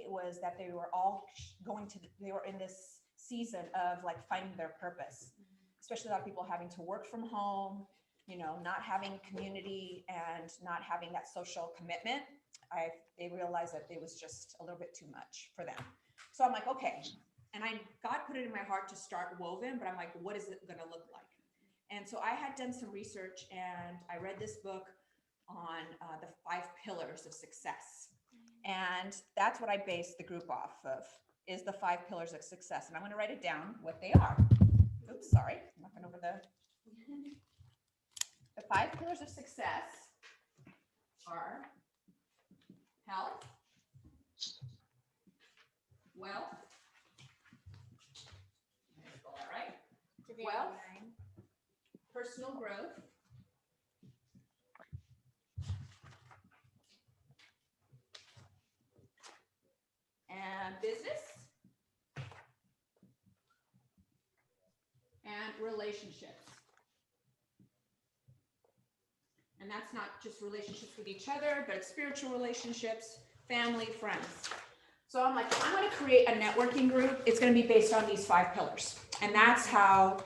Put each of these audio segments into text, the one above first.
was that they were all they were in this season of like finding their purpose, especially a lot of people having to work from home, you know, not having community and not having that social commitment. They realized that it was just a little bit too much for them. So I'm like, okay. And God put it in my heart to start Woven, but I'm like, what is it going to look like? And so I had done some research and I read this book on the 5 pillars of success. And that's what I based the group off of, is the 5 pillars of success. And I'm going to write it down what they are. Oops, sorry. I'm knocking over the 5 pillars of success are health, wealth, all right, wealth, personal growth, and business, and relationships. And that's not just relationships with each other, but it's spiritual relationships, family, friends. So I'm like, I'm going to create a networking group. It's going to be based on these 5 pillars. And that's how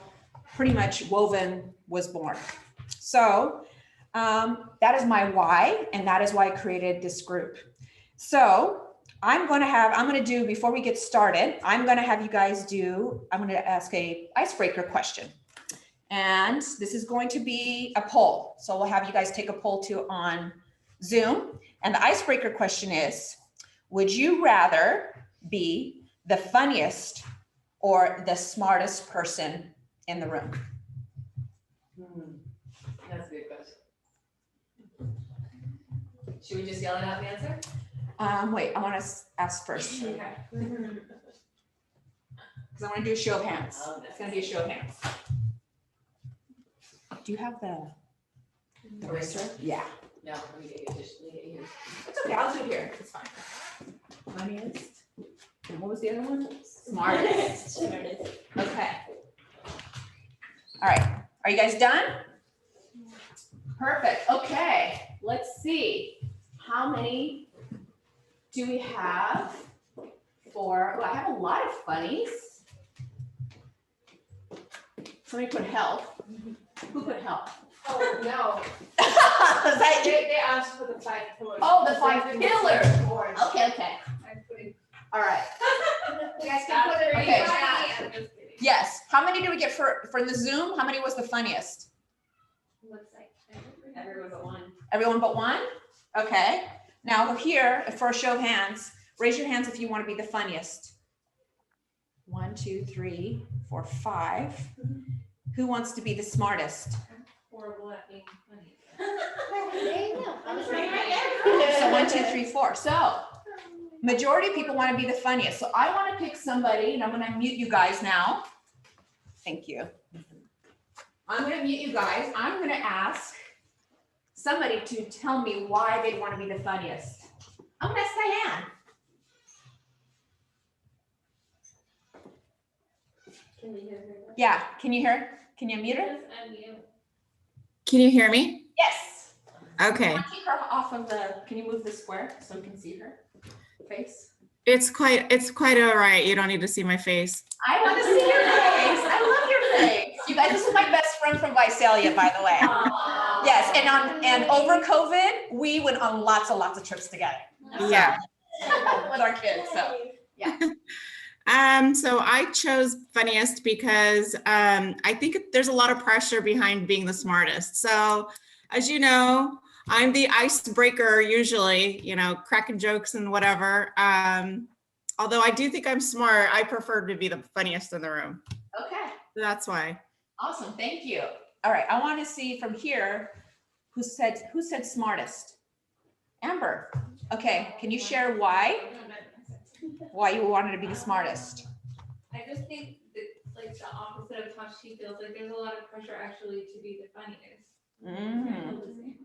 pretty much Woven was born. So that is my why, and that is why I created this group. So I'm going to do, before we get started, I'm going to have you guys I'm going to ask a icebreaker question. And this is going to be a poll. So we'll have you guys take a poll too on Zoom. And the icebreaker question is, would you rather be the funniest or the smartest person in the room? That's a good question. Should we just yell it out the answer? Wait, I want to ask first. Okay. Because I want to do a show of hands. It's going to be a show of hands. Do you have the eraser? Yeah. No, let me get you. It's okay, I'll do it here. It's fine. Funniest. And what was the other one? Smartest. Okay. All right. Are you guys done? Perfect. Okay. Let's see. How many do we have for? I have a lot of funnies. Somebody put health. Who put health? Oh, no. Is that you? They asked for the 5 pillars. Oh, the 5 pillars. Okay. I'm putting. All right. You guys can put it in. Okay. I'm just kidding. Yes. How many did we get for the Zoom? How many was the funniest? Looks like everyone but one. Everyone but one? Okay. Now here, for a show of hands, raise your hands if you want to be the funniest. 1, 2, 3, 4, 5. Who wants to be the smartest? horrible at being funny. So 1, 2, 3, 4. So majority of people want to be the funniest. So I want to pick somebody, and I'm going to mute you guys now. Thank you. I'm going to mute you guys. I'm going to ask somebody to tell me why they want to be the funniest. I'm going to ask Diane. Can you hear her? Yeah, can you hear? Can you mute her? Yes, unmute. Can you hear me? Yes. Okay. Keep her off of can you move the square so we can see her face? It's quite all right. You don't need to see my face. I want to see your face. I love your face. You guys, this is my best friend from Visalia, by the way. Aww. Yes, and over COVID, we went on lots and lots of trips together. Yeah. With our kids, so yeah. So I chose funniest because I think there's a lot of pressure behind being the smartest. So as you know, I'm the icebreaker usually, cracking jokes and whatever. Although I do think I'm smart, I prefer to be the funniest in the room. Okay. That's why. Awesome. Thank you. All right. I want to see from here who said smartest. Amber. Okay. Can you share why you wanted to be the smartest? I just think that like the opposite of how she feels, like there's a lot of pressure actually to be the funniest. I feel the same way.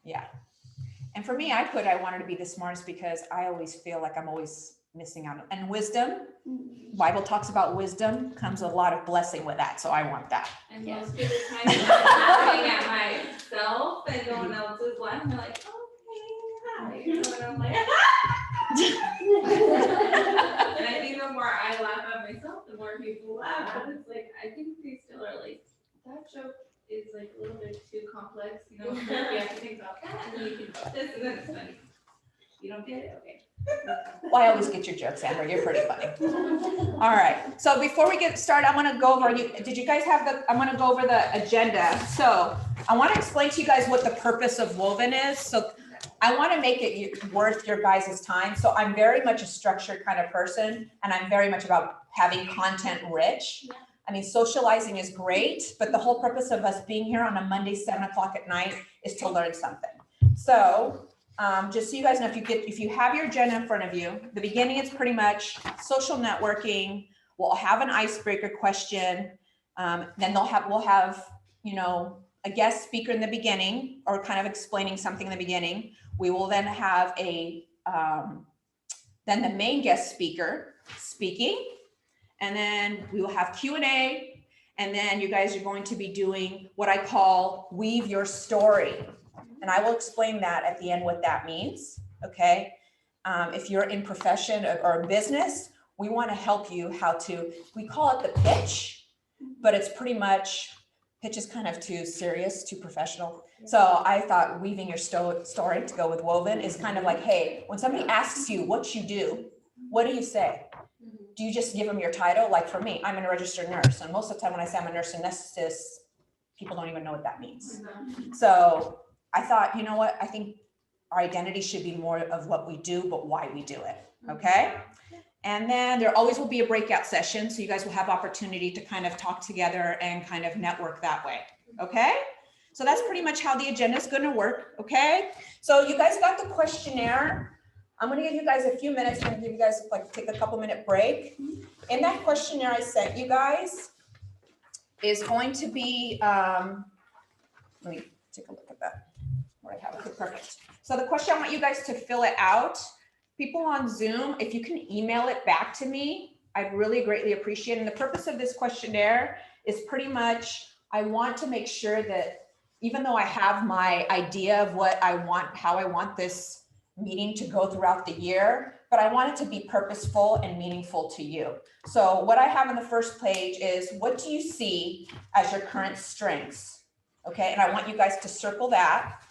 Yeah. And for me, I wanted to be the smartest because I always feel like I'm always missing out. And wisdom, Bible talks about wisdom, comes a lot of blessing with that. So I want that. And Yes. most of the time I'm looking at myself and no one else's life, and they're like, okay, hi. And I'm like, Well, I always get your jokes, Amber. You're pretty funny. All right. So before we get started, I'm going to go over, did you guys have I'm going to go over the agenda. So I want to explain to you guys what the purpose of Woven is. So I want to make it worth your guys' time. So I'm very much a structured kind of person, and I'm very much about having content rich. I mean, socializing is great, but the whole purpose of us being here on a Monday, 7 o'clock at night is to learn something. So just so you guys know, if you have your agenda in front of you, the beginning is pretty much social networking. We'll have an icebreaker question. Then we'll have, you know, a guest speaker in the beginning, or kind of explaining something in the beginning. We will then have then the main guest speaker speaking, and then we will have Q&A, and then you guys are going to be doing what I call weave your story. And I will explain that at the end what that means, okay? If you're in profession or business, we want to help you we call it the pitch, but it's pretty much, pitch is kind of too serious, too professional. So I thought weaving your story to go with Woven is kind of like, hey, when somebody asks you what you do, what do you say? Do you just give them your title? Like for me, I'm a registered nurse. And most of the time when I say I'm a nurse anesthetist, people don't even know what that means. So I thought, you know what? I think our identity should be more of what we do, but why we do it, okay? And then there always will be a breakout session, so you guys will have opportunity to kind of talk together and kind of network that way, okay? So that's pretty much how the agenda is going to work, okay? So you guys got the questionnaire. I'm going to give you guys a few minutes. I'm going to give you guys like take a couple minute break. In that questionnaire I sent you guys is going to be, let me take a look at that. Where I have it, perfect. So the question, I want you guys to fill it out. People on Zoom, if you can email it back to me, I'd really greatly appreciate it. And the purpose of this questionnaire is pretty much, I want to make sure that even though I have my idea of what I want, how I want this meeting to go throughout the year, but I want it to be purposeful and meaningful to you. So what I have on the first page is, what do you see as your current strengths? Okay, and I want you guys to circle that.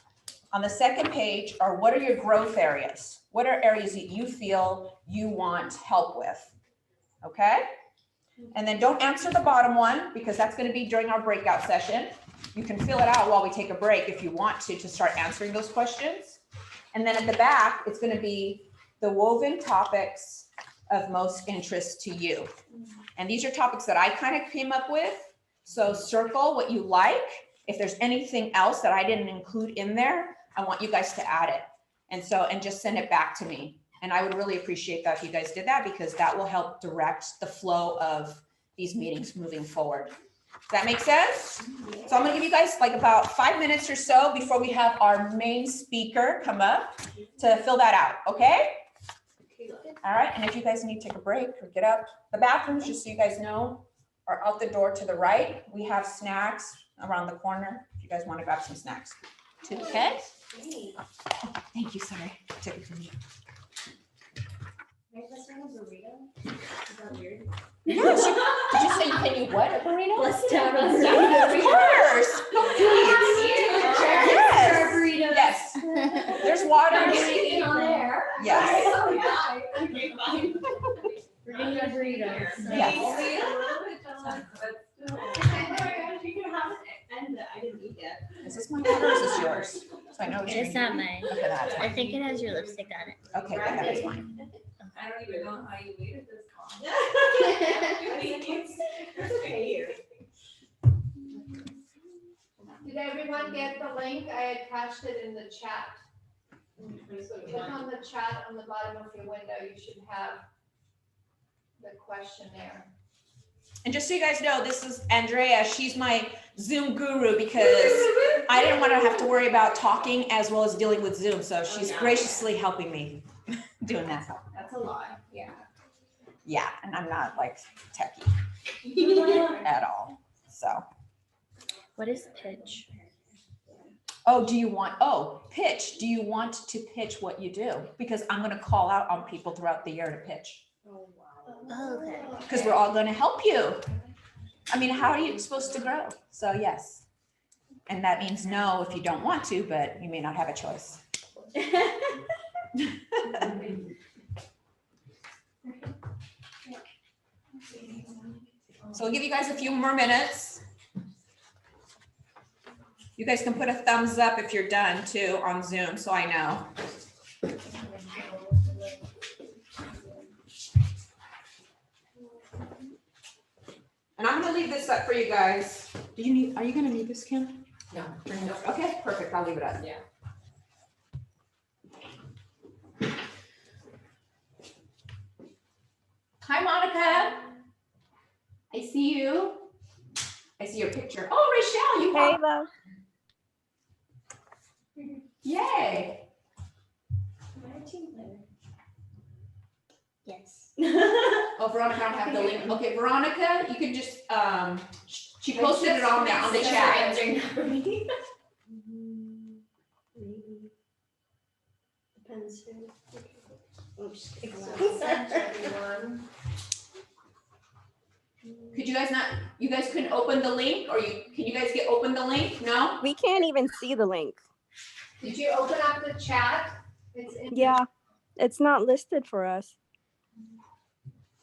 On the second page are, what are your growth areas? What are areas that you feel you want help with? Okay, and then don't answer the bottom one, because that's going to be during our breakout session. You can fill it out while we take a break if you want to start answering those questions. And then at the back, it's going to be the woven topics of most interest to you. And these are topics that I kind of came up with. So circle what you like. If there's anything else that I didn't include in there, I want you guys to add it. And just send it back to me. And I would really appreciate that if you guys did that, because that will help direct the flow of these meetings moving forward. Does that make sense? So I'm gonna give you guys like about 5 minutes or so before we have our main speaker come up to fill that out, okay? All right, and if you guys need to take a break or get up, the bathrooms, just so you guys know, are out the door to the right. We have snacks around the corner if you guys want to grab some snacks too, okay? Oh, thank you, sorry. Took it from you. My best friend was a burrito. Is that weird? Yes. Did you say, can you what, a burrito? Bust down a Yeah, of course. Yes. burrito. Yes. There's water. Anything on there? Yes. Oh, yeah. Okay, fine. We're gonna get burritos. Yes. You can have it, and I didn't eat yet. Is this mine or is this yours? So I know which It's one. not mine. Okay, that's I fine. think it has your lipstick on it. Okay, then that is mine. I don't even know how you waited this long. Did everyone get the link? I attached it in the chat. So click on the chat on the bottom of your window. You should have the questionnaire. And just so you guys know, this is Andrea. She's my Zoom guru because I didn't want to have to worry about talking as well as dealing with Zoom. So she's graciously helping me doing that. That's a lot. Yeah. Yeah, and I'm not like techie at all. So, What is pitch? oh, pitch. Do you want to pitch what you do? Because I'm going to call out on people throughout the year to pitch. Oh, okay. Because we're all going to help you. I mean, how are you supposed to grow? So yes. And that means no if you don't want to, but you may not have a choice. So we'll give you guys a few more minutes. You guys can put a thumbs up if you're done too on Zoom, so I know. And I'm gonna leave this up for you guys. Are you gonna need this, Kim? No. Okay, perfect, I'll leave it up. Yeah. Hi, Monica. I see you. I see your picture. Oh, Rachelle, you Hey, have, love. yay. Yes. Oh, Veronica, I don't have the link. Okay, Veronica, you can just, she posted it on the chat. Maybe. Depends who. Oops. Everyone. Could you guys not, you guys couldn't open the link, or can you guys open the link? No? We can't even see the link. Did you open up the chat? It's in. Yeah, it's not listed for us.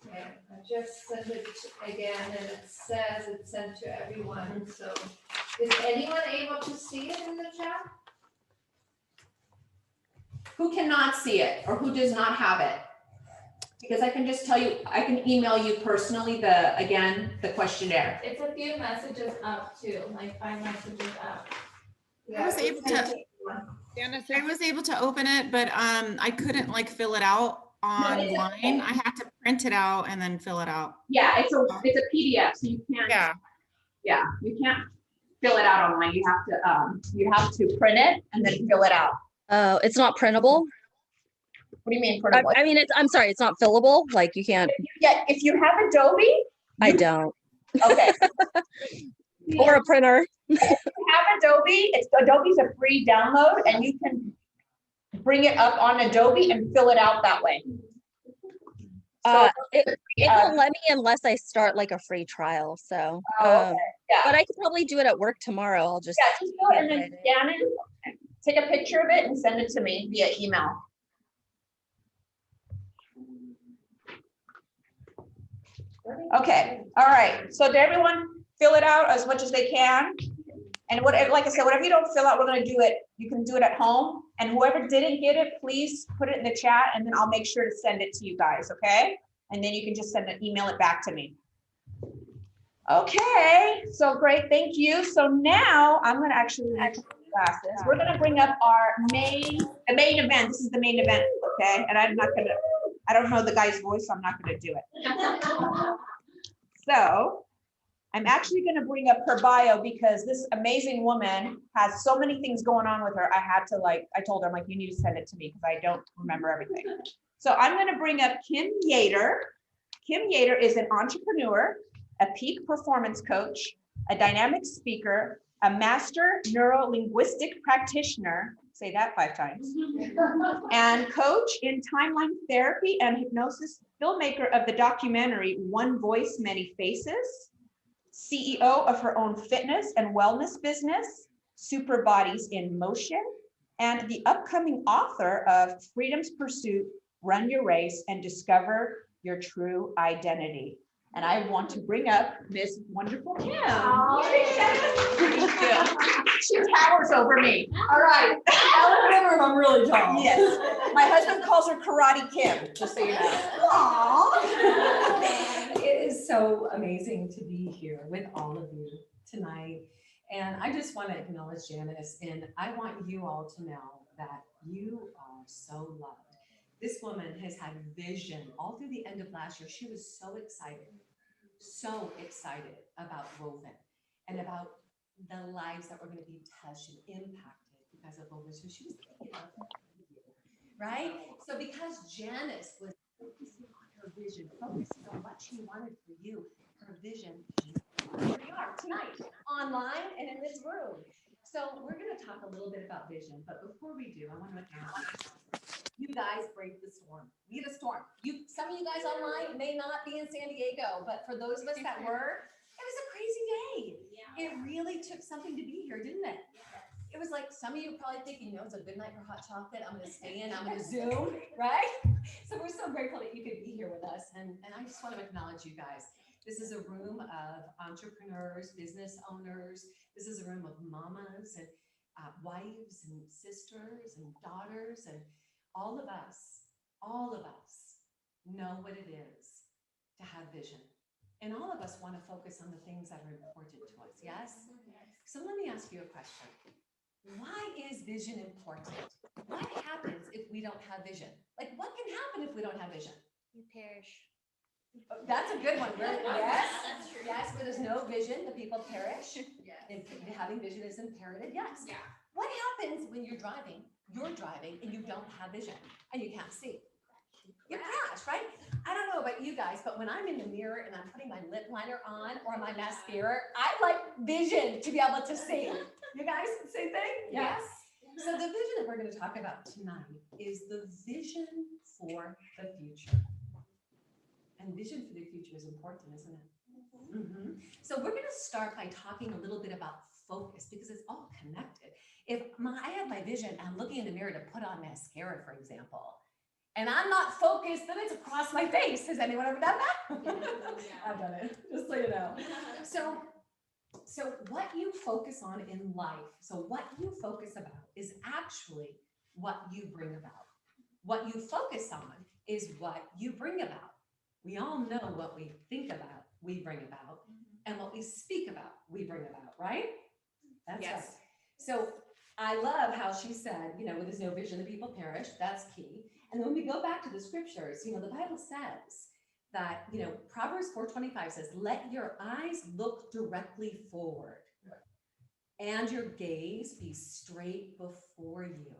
Okay, I just sent it again and it says it's sent to everyone, so is anyone able to see it in the chat? Who cannot see it, or who does not have it? Because I can just tell you, I can email you personally the questionnaire. It's a few messages up too, like 5 messages up. I was able Janice, I was able to open it, but I couldn't like fill it out online. I had to print it out and then fill it out. Yeah, it's a PDF, so you can't. Yeah, you can't fill it out online. You have to print it and then fill it out. Oh, it's not printable? What do you mean I, printable? I mean, I'm sorry, it's not fillable? Like you can't, Yeah, if you have Adobe, I don't. okay. Or a printer. If you have Adobe, Adobe's a free download, and you can bring it up on Adobe and fill it out that way. It won't let me unless I start like a free trial, so. Okay, yeah. But I could probably do it at work tomorrow. I'll just. Yeah, just go and then scan it, take a picture of it and send it to me via email. Okay, all right, so did everyone fill it out as much as they can? And whatever, like I said, whatever you don't fill out, we're gonna do it, you can do it at home, and whoever didn't get it, please put it in the chat, and then I'll make sure to send it to you guys, okay? And then you can just email it back to me. Okay, so great, thank you. So now I'm gonna actually remove my glasses. We're gonna bring up the main event. This is the main event, okay? And I don't know the guy's voice, so I'm not gonna do it. So I'm actually gonna bring up her bio because this amazing woman has so many things going on with her. I told her, I'm like, you need to send it to me because I don't remember everything. So I'm gonna bring up Kim Yeater. Kim Yeater is an entrepreneur, a peak performance coach, a dynamic speaker, a master neuro-linguistic practitioner, say that 5 times, and coach in timeline therapy and hypnosis, filmmaker of the documentary One Voice, Many Faces, CEO of her own fitness and wellness business, Super Bodies in Motion, and the upcoming author of Freedom's Pursuit, Run Your Race, and Discover Your True Identity. And I want to bring up Miss Wonderful Kim. She towers over me. All right. I'm really tall. Yes. My husband calls her Karate Kim, just so you know. Aww. It is so amazing to be here with all of you tonight. And I just want to acknowledge Janice, and I want you all to know that you are so loved. This woman has had vision all through the end of last year. She was so excited about Woven and about the lives that were going to be touched and impacted because of Woven. So she was thinking of you, right? So because Janice was focusing on her vision, focusing on what she wanted for you, her vision, here we are tonight, online and in this room. So we're going to talk a little bit about vision, but before we do, I want to acknowledge you guys braved the storm. We had a storm. Some of you guys online may not be in San Diego, but for those of us that were, it was a crazy day. It really took something to be here, didn't it? It was like some of you probably thinking, it's a good night for hot chocolate. I'm going to stay in. I'm going to Zoom, right? So we're so grateful that you could be here with us. And I just want to acknowledge you guys. This is a room of entrepreneurs, business owners. This is a room of mamas and wives and sisters and daughters, and all of us know what it is to have vision. And all of us want to focus on the things that are important to us, yes? So let me ask you a question. Why is vision important? What happens if we don't have vision? Like, what can happen if we don't have vision? You perish. That's a good one, right? Yes, That's true. yes, where there's no vision, the people perish. Yes. And having vision is imperative, yes. Yeah. What happens when you're driving and you don't have vision and you can't see? You crash, right? I don't know about you guys, but when I'm in the mirror and I'm putting my lip liner on or my mascara, I like vision to be able to see. You guys, same thing? Yes. So the vision that we're going to talk about tonight is the vision for the future. And vision for the future is important, isn't it? Mm-hmm. So we're going to start by talking a little bit about focus, because it's all connected. If I have my vision and I'm looking in the mirror to put on mascara, for example, and I'm not focused, then it's across my face. Has anyone ever done that? I've done it, just so you know. So what you focus on in life, so what you focus about is actually what you bring about. What you focus on is what you bring about. We all know what we think about, we bring about, and what we speak about, we bring about, right? That's Yes. right. So I love how she said, where there's no vision, the people perish. That's key. And then when we go back to the scriptures, the Bible says that, Proverbs 4:25 says, let your eyes look directly forward and your gaze be straight before you.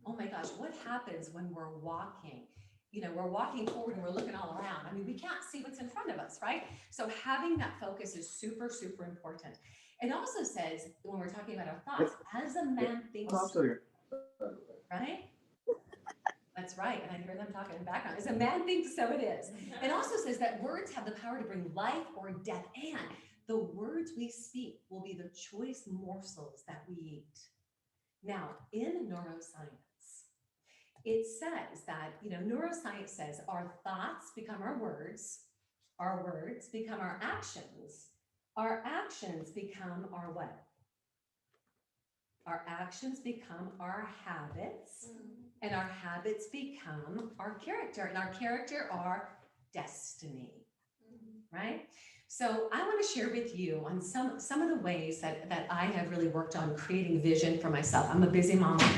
Oh my gosh, what happens when we're walking? We're walking forward and we're looking all around. I mean, we can't see what's in front of us, right? So having that focus is super, super important. It also says, when we're talking about our thoughts, as a man thinks, right? That's right. And I hear them talking in the background. As a man thinks, so it is. It also says that words have the power to bring life or death, and the words we speak will be the choice morsels that we eat. Now, in neuroscience, it says that, neuroscience says our thoughts become our words become our actions become our what? Our actions become our habits, and our habits become our character, and our character our destiny, right? So I want to share with you on some of the ways that I have really worked on creating vision for myself. I'm a busy mama,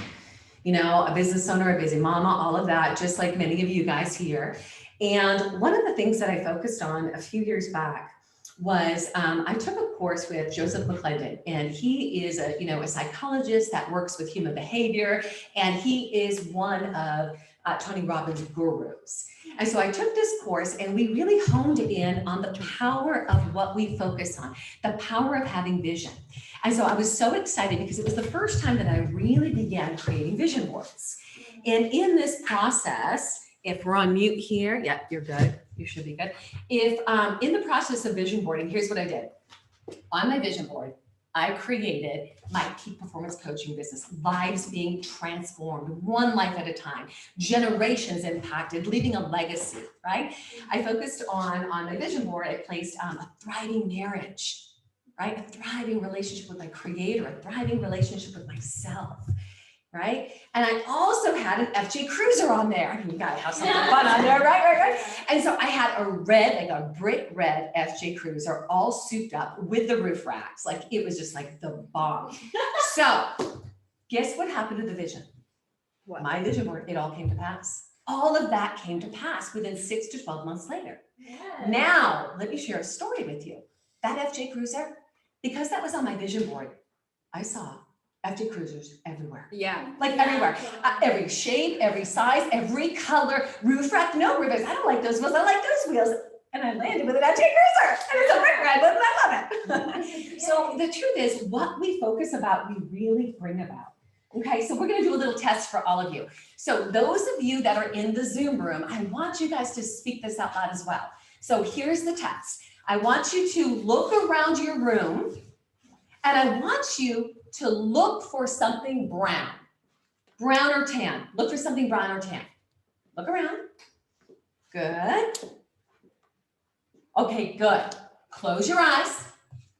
a business owner, a busy mama, all of that, just like many of you guys here. And one of the things that I focused on a few years back was I took a course with Joseph McClendon, and he is a psychologist that works with human behavior, and he is one of Tony Robbins' gurus. And so I took this course and we really honed in on the power of what we focus on, the power of having vision. And so I was so excited because it was the first time that I really began creating vision boards. And in this process, if we're on mute here, yep, you're good. You should be good. If in the process of vision boarding, here's what I did. On my vision board, I created my peak performance coaching business, lives being transformed, one life at a time, generations impacted, leaving a legacy, right? I focused on my vision board, I placed a thriving marriage, right? A thriving relationship with my creator, a thriving relationship with myself, right? And I also had an FJ Cruiser on there. You gotta have something fun on there, right? And so I had a red, like a brick red FJ Cruiser, all souped up with the roof racks. Like it was just like the bomb. So guess what happened to the vision? What? My vision board, it all came to pass. All of that came to pass within 6 to 12 months later. Yes. Now, let me share a story with you. That FJ Cruiser, because that was on my vision board, I saw FJ Cruisers everywhere. Yeah. Like everywhere, every shape, every size, every color, roof rack, no roof racks. I don't like those wheels, I like those wheels. And I landed with an FJ Cruiser, and it's a brick red one, and I love it. So the truth is, what we focus about, we really bring about. Okay, so we're gonna do a little test for all of you. So those of you that are in the Zoom room, I want you guys to speak this out loud as well. So here's the test. I want you to look around your room, and I want you to look for something brown or tan. Look for something brown or tan. Look around. Good. Okay, good. close your eyes.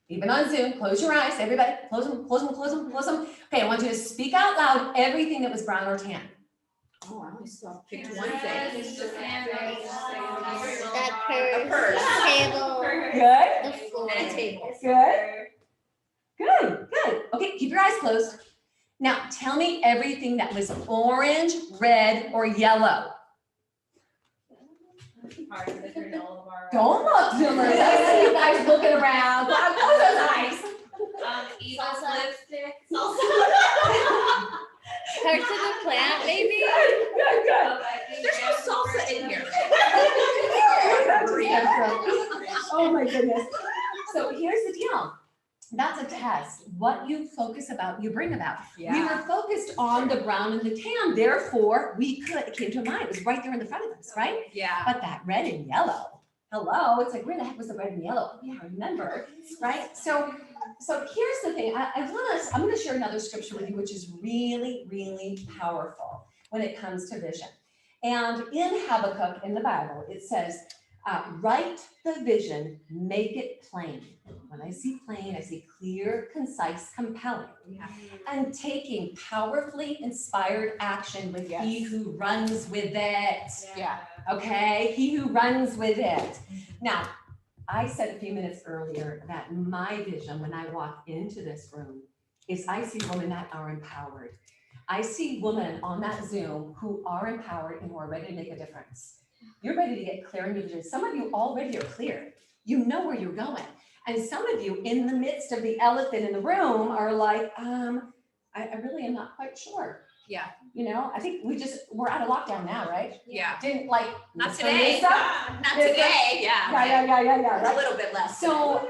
Even on Zoom, close your eyes, everybody, close them, close them, close them, close them. Okay, I want you to speak out loud everything that was brown or tan. Oh, I only saw picked one Red thing. is the sandals, The purse. purse. Table. Good, The floor. And a table. good, good, good. Okay, keep your eyes closed. Now, tell me everything that was orange, red, or yellow. Don't look, Zoomers. I see you guys looking around. Close those eyes. Eva's Salsa. lipstick. Parts of the plant, maybe? Good, good. There's no salsa in here. Oh my goodness. So here's the deal. That's a test. What you focus about, you bring about. We were focused on the brown and the tan, therefore it came to mind. It was right there in the front of us, right? Yeah. But that red and yellow, hello, it's like, where the heck was the red and yellow? Yeah, I remember, right? So here's the thing. I'm gonna share another scripture with you, which is really, really powerful when it comes to vision. And in Habakkuk in the Bible, it says, write the vision, make it plain. When I see plain, I see clear, concise, compelling. Yeah. And taking powerfully inspired action with he Yes. who runs with it. Yeah. Okay, he who runs with it. Now, I said a few minutes earlier that my vision when I walk into this room is I see women that are empowered. I see women on that Zoom who are empowered and who are ready to make a difference. You're ready to get clear in your vision. Some of you already are clear. You know where you're going. And some of you in the midst of the elephant in the room are like, I really am not quite sure. Yeah. You know, I think we're out of lockdown now, right? Yeah. Didn't like. Not Mr. today. Lisa? Not Yes, today. Yeah. Yeah, A right? little bit less. So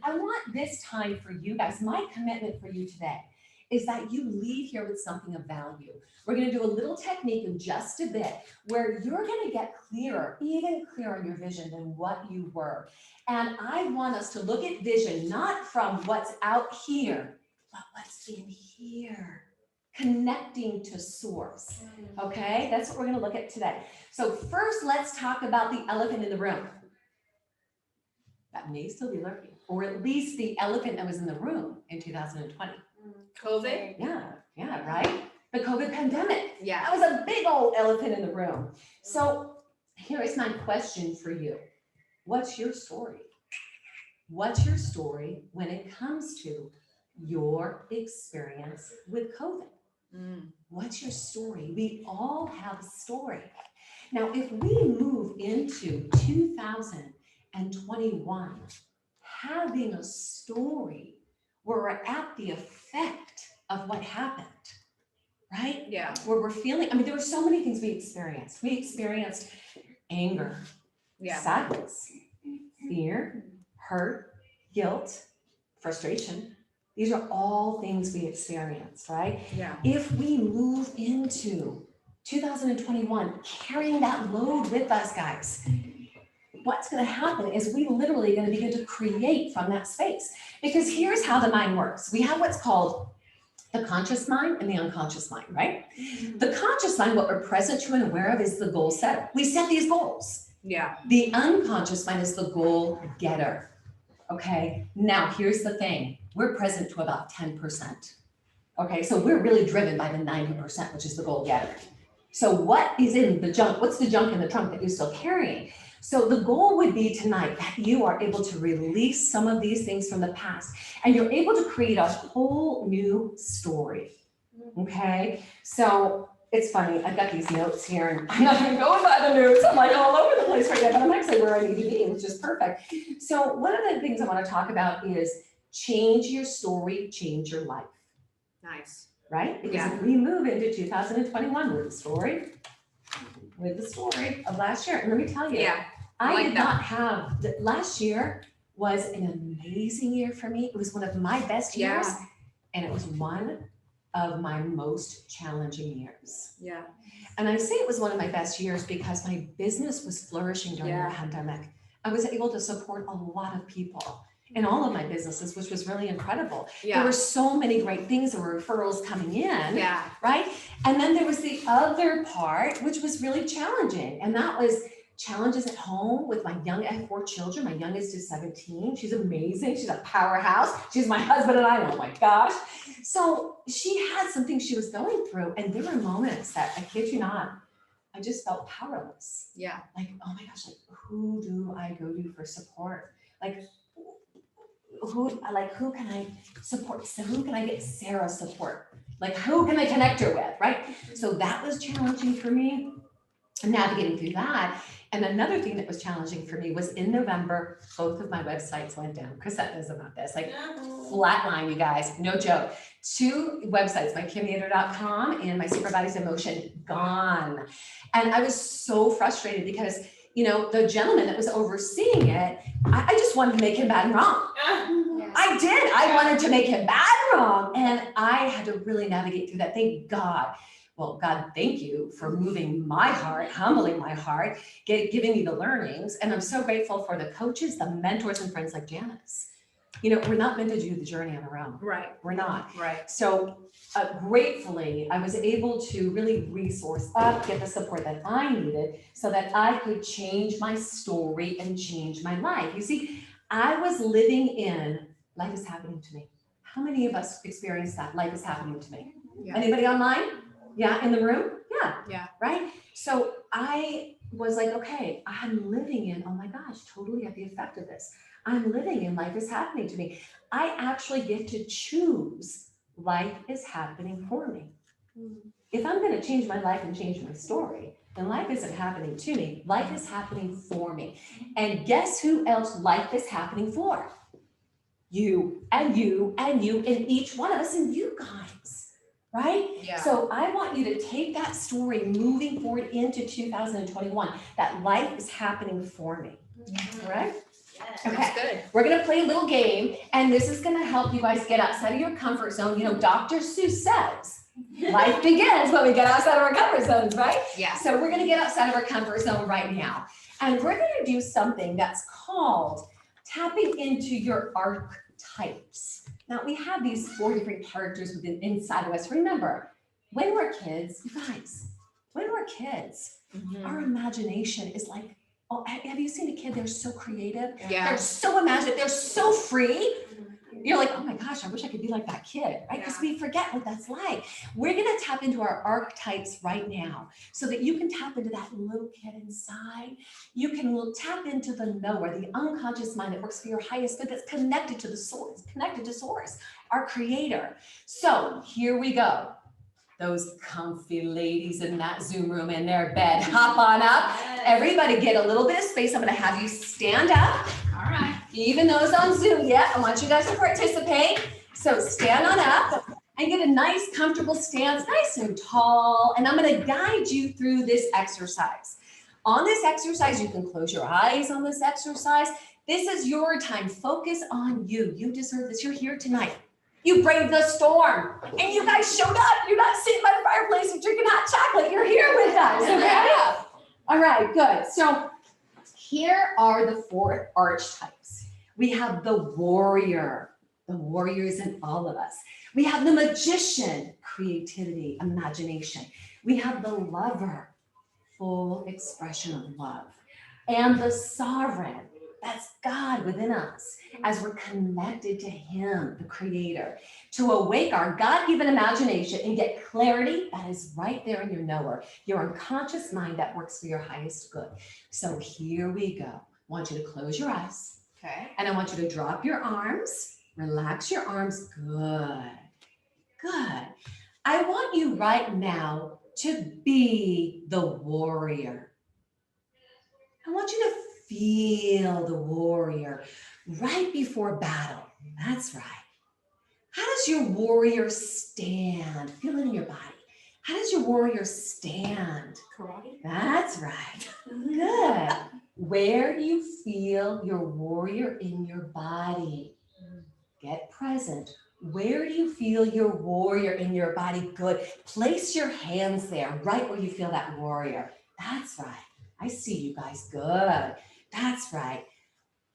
I want this time for you guys, my commitment for you today is that you leave here with something of value. We're gonna do a little technique in just a bit where you're gonna get clearer, even clearer on your vision than what you were. And I want us to look at vision, not from what's out here, but what's in here, connecting to source. Okay, that's what we're gonna look at today. So first, let's talk about the elephant in the room. That may still be lurking, or at least the elephant that was in the room in 2020. COVID. Yeah, right? The COVID pandemic. Yeah. That was a big old elephant in the room. So here is my question for you. What's your story? What's your story when it comes to your experience with COVID? What's your story? We all have a story. Now, if we move into 2021, having a story where we're at the effect of what happened, right? Yeah. Where we're feeling, I mean, there were so many things we experienced. We experienced anger, Yeah. sadness, fear, hurt, guilt, frustration. These are all things we experience, right? Yeah. If we move into 2021, carrying that load with us, guys, what's going to happen is we literally going to begin to create from that space. Because here's how the mind works. We have what's called the conscious mind and the unconscious mind, right? The conscious mind, what we're present to and aware of, is the goal setter. We set these goals. Yeah. The unconscious mind is the goal getter. Okay, now here's the thing. We're present to about 10%. Okay, so we're really driven by the 90%, which is the goal getter. So what is in the junk? What's the junk in the trunk that you're still carrying? So the goal would be tonight that you are able to release some of these things from the past and you're able to create a whole new story. Okay, so it's funny, I've got these notes here and I'm not even going by the notes. I'm like all over the place right now, but I'm actually where I need to be, which is perfect. So one of the things I want to talk about is change your story, change your life, Nice. right? Because Yeah. if we move into 2021 with the story of last year, and let me tell you, Yeah. I like did that. not have, last year was an amazing year for me. It was one of my best years. Yeah. And it was one of my most challenging years. Yeah. And I say it was one of my best years because my business was flourishing during Yeah. the pandemic. I was able to support a lot of people in all of my businesses, which was really incredible. There Yeah. were so many great things. There were referrals coming in, Yeah. right? And then there was the other part, which was really challenging. And that was challenges at home with my young, I have 4 children. My youngest is 17. She's amazing. She's a powerhouse. She's my husband and I, oh my gosh. So she had some things she was going through, and there were moments that, I kid you not, I just felt powerless. Yeah. Like, oh my gosh, like who do I go to for support? Like who can I support? So who can I get Sarah's support? Like who can I connect her with, right? So that was challenging for me, navigating through that. And another thing that was challenging for me was in November, both of my websites went down. Chrisette knows about this, like flatline, you guys, no joke. 2 websites, my KimYeater.com and my Super Bodies in Motion, gone. And I was so frustrated because, you know, the gentleman that was overseeing it, I just wanted to make him bad and wrong. I did. I wanted to make him bad and wrong. And I had to really navigate through that. Thank God. Well, God, thank you for moving my heart, humbling my heart, giving me the learnings. And I'm so grateful for the coaches, the mentors, and friends like Janice. You know, we're not meant to do the journey on our own. Right. We're not. Right. So gratefully, I was able to really resource up, get the support that I needed so that I could change my story and change my life. You see, I was living in life is happening to me. How many of us experience that? Life is happening to me. Yeah. Anybody online? Yeah, in the room? Yeah. Yeah. Right? So I was like, okay, I'm living in, oh my gosh, totally at the effect of this. I'm living in life is happening to me. I actually get to choose life is happening for me. If I'm going to change my life and change my story, then life isn't happening to me. Life is happening for me. And guess who else life is happening for? You and you and you and each one of us and you guys, right? Yeah. So I want you to take that story moving forward into 2021, that life is happening for me, correct? Okay, That's good. we're gonna play a little game, and this is gonna help you guys get outside of your comfort zone. You know, Dr. Seuss says, life begins when we get outside of our comfort zones, right? Yeah. So we're gonna get outside of our comfort zone right now. And we're gonna do something that's called tapping into your archetypes. Now, we have these 4 different characters inside of us. Remember, when we're kids, you guys, when we're kids, our imagination is like, oh, have you seen a kid? They're so creative. Yeah. They're so imaginative. They're so free. You're like, oh my gosh, I wish I could be like that kid, right? Because we forget what that's like. We're going to tap into our archetypes right now so that you can tap into that little kid inside. You can tap into the knower, the unconscious mind that works for your highest good, that's connected to the source, our creator. So here we go. Those comfy ladies in that Zoom room in their bed, hop on up. Everybody get a little bit of space. I'm going to have you stand up. All right. Even those on Zoom, I want you guys to participate. So stand on up and get a nice comfortable stance, nice and tall. And I'm going to guide you through this exercise. On this exercise, you can close your eyes on this exercise. This is your time. Focus on you. You deserve this. You're here tonight. You braved the storm and you guys showed up. You're not sitting by the fireplace and drinking hot chocolate. You're here with us, okay? All right, good. So here are the 4 archetypes. We have the warrior. The warrior is in all of us. We have the magician, creativity, imagination. We have the lover, full expression of love. And the sovereign, that's God within us as we're connected to Him, the Creator, to awake our God-given imagination and get clarity that is right there in your knower, your unconscious mind that works for your highest good. So here we go. I want you to close your eyes. Okay. And I want you to drop your arms, relax your arms. Good. Good. I want you right now to be the warrior. I want you to feel the warrior right before battle. That's right. How does your warrior stand? Feel it in your body. How does your warrior stand? Karate. That's right. Good. Where do you feel your warrior in your body? Get present. Where do you feel your warrior in your body? Good. Place your hands there, right where you feel that warrior. That's right. I see you guys. Good. That's right.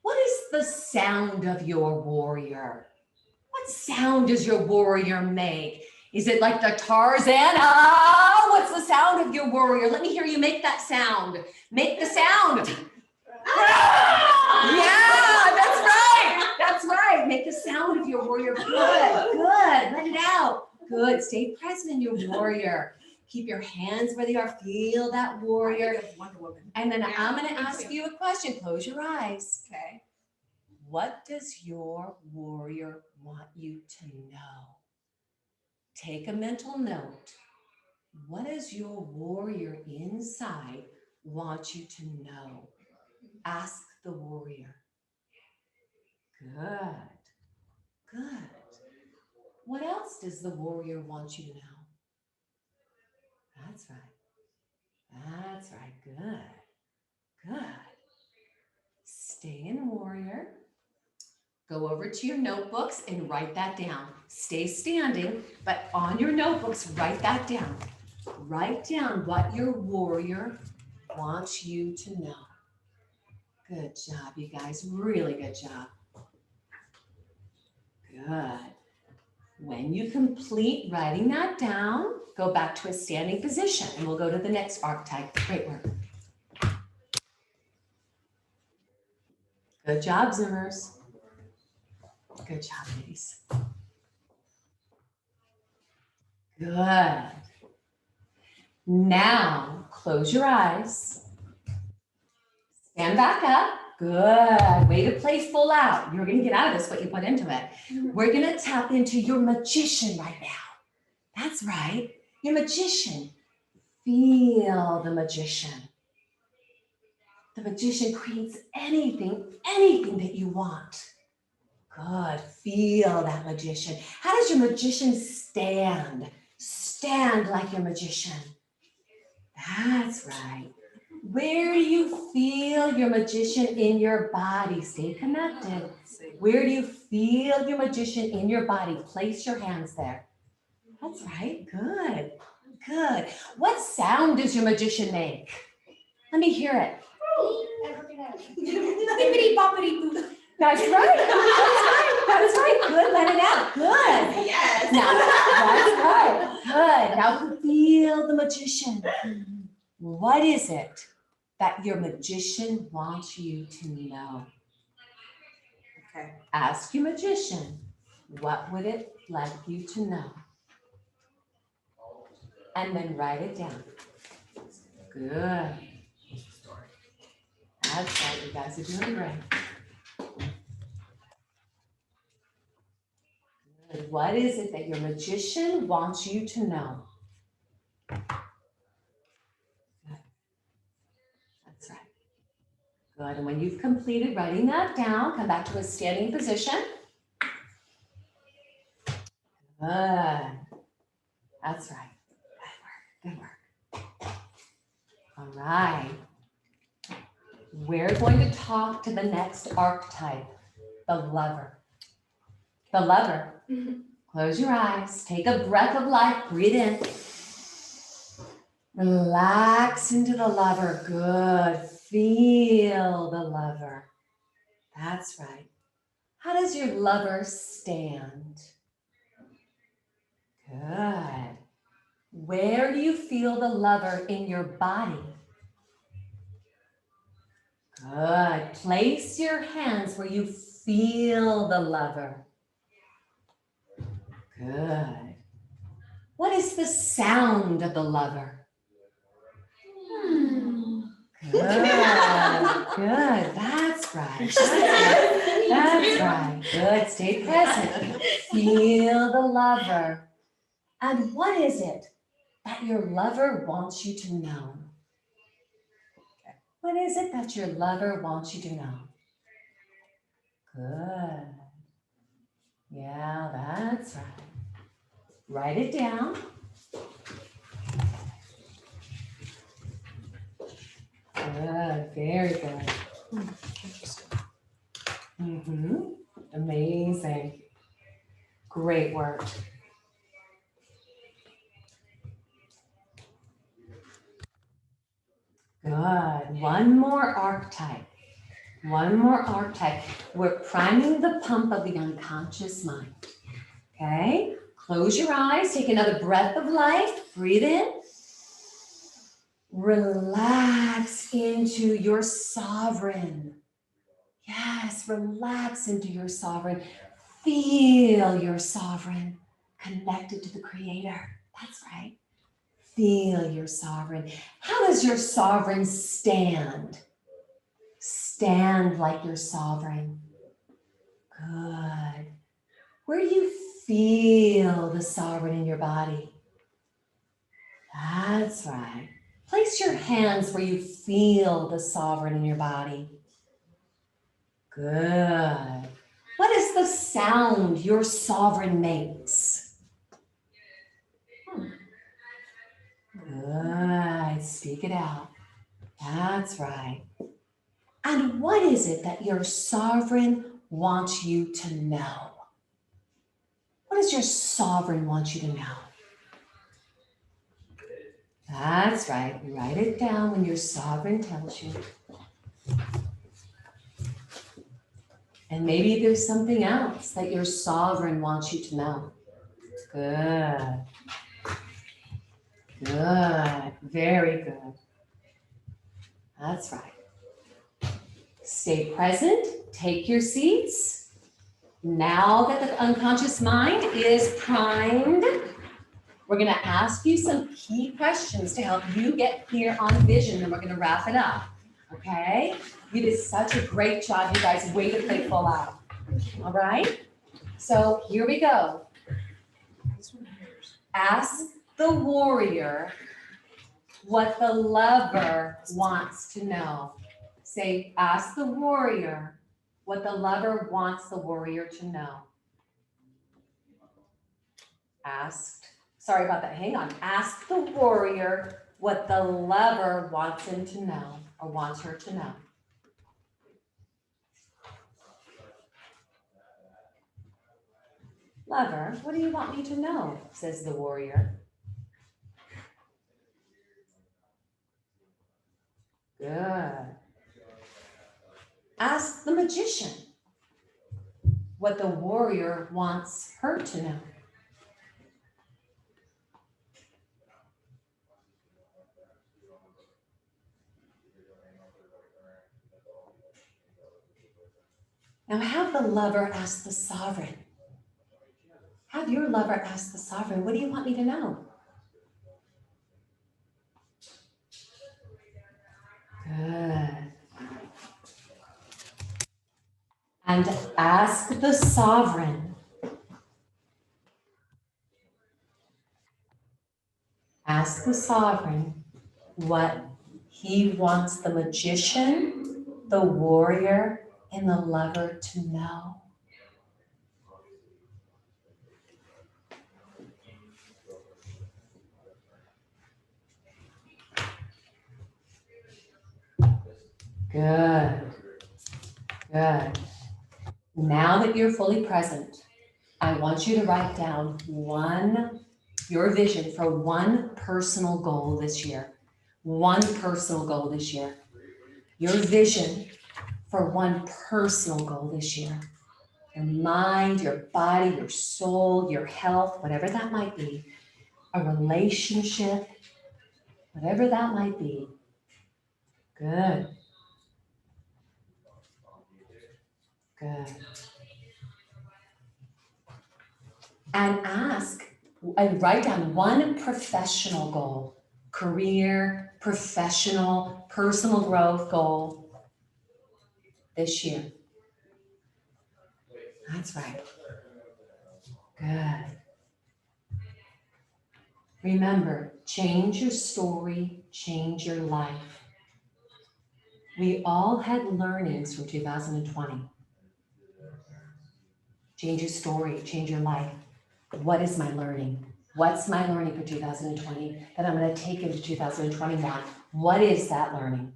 What is the sound of your warrior? What sound does your warrior make? Is it like the Tarzan? Ah, what's the sound of your warrior? Let me hear you make that sound. Make the sound. Yeah, that's right. That's right. Make the sound of your warrior. Good, good. Let it out. Good. Stay present in your warrior. Keep your hands where they are. Feel that warrior. And then I'm going to ask you a question. Close your eyes. Okay. What does your warrior want you to know? Take a mental note. What does your warrior inside want you to know? Ask the warrior. Good. Good. What else does the warrior want you to know? That's right. That's right. Good. Good. Stay in warrior. Go over to your notebooks and write that down. Stay standing, but on your notebooks, write that down. Write down what your warrior wants you to know. Good job, you guys. Really good job. Good. When you complete writing that down, go back to a standing position and we'll go to the next archetype. Great work. Good job, Zoomers. Good job, ladies. Good. Now, close your eyes. Stand back up. Good. Way to play full out. You're going to get out of this what you put into it. We're going to tap into your magician right now. That's right. Your magician. Feel the magician. The magician creates anything that you want. Good. Feel that magician. How does your magician stand? Stand like your magician. That's right. Where do you feel your magician in your body? Stay connected. Where do you feel your magician in your body? Place your hands there. That's right. Good. Good. What sound does your magician make? Let me hear it. Bippity boppity boo. That's right. That's right. Good. Let it out. Good. Yes. Now, that's right. Good. Now feel the magician. What is it that your magician wants you to know? Okay. Ask your magician, what would it like you to know? And then write it down. Good. That's right. You guys are doing great. Good. What is it that your magician wants you to know? That's right. Good. And when you've completed writing that down, come back to a standing position. Good. That's right. Good work. Good work. All right. We're going to talk to the next archetype, the lover. The lover. Close your eyes. Take a breath of life. Breathe in. Relax into the lover. Good. Feel the lover. That's right. How does your lover stand? Good. Where do you feel the lover in your body? Good. Place your hands where you feel the lover. Good. What is the sound of the lover? Good. Good. That's right. That's right. Good. Stay present. Feel the lover. And what is it that your lover wants you to know? What is it that your lover wants you to know? Good. Yeah, that's right. Write it down. Good, very good. Amazing. Great work. Good. One more archetype. One more archetype. We're priming the pump of the unconscious mind. Okay? Close your eyes, take another breath of life, breathe in. Relax into your sovereign. Yes, relax into your sovereign. Feel your sovereign connected to the Creator. That's right. Feel your sovereign. How does your sovereign stand? Stand like your sovereign. Good. Where do you feel the sovereign in your body? That's right. Place your hands where you feel the sovereign in your body. Good. What is the sound your sovereign makes? Good. Speak it out. That's right. And what is it that your sovereign wants you to know? What does your sovereign want you to know? That's right. Write it down when your sovereign tells you. And maybe there's something else that your sovereign wants you to know. Good. Good. Very good. That's right. Stay present. Take your seats. Now that the unconscious mind is primed, we're going to ask you some key questions to help you get clear on vision, and we're going to wrap it up. Okay? You did such a great job, you guys. Way to play full out. All right? So here we go. Ask the warrior what the lover wants to know. Say, ask the warrior what the lover wants the warrior to know. Sorry about that, hang on. Ask the warrior what the lover wants him to know or wants her to know. Lover, what do you want me to know? Says the warrior. Good. Ask the magician what the warrior wants her to know. Now have the lover ask the sovereign. Have your lover ask the sovereign, what do you want me to know? Good. And ask the sovereign. Ask the sovereign what he wants the magician, the warrior, and the lover to know. Good. Good. Now that you're fully present, I want you to write down your vision for one personal goal this year. One personal goal this year. Your vision for one personal goal this year. Your mind, your body, your soul, your health, whatever that might be. A relationship, whatever that might be. Good. Good. And write down one professional goal, career, professional, personal growth goal this year. That's right. Good. Remember, change your story, change your life. We all had learnings from 2020. Change your story, change your life. What is my learning? What's my learning for 2020 that I'm going to take into 2021? What is that learning?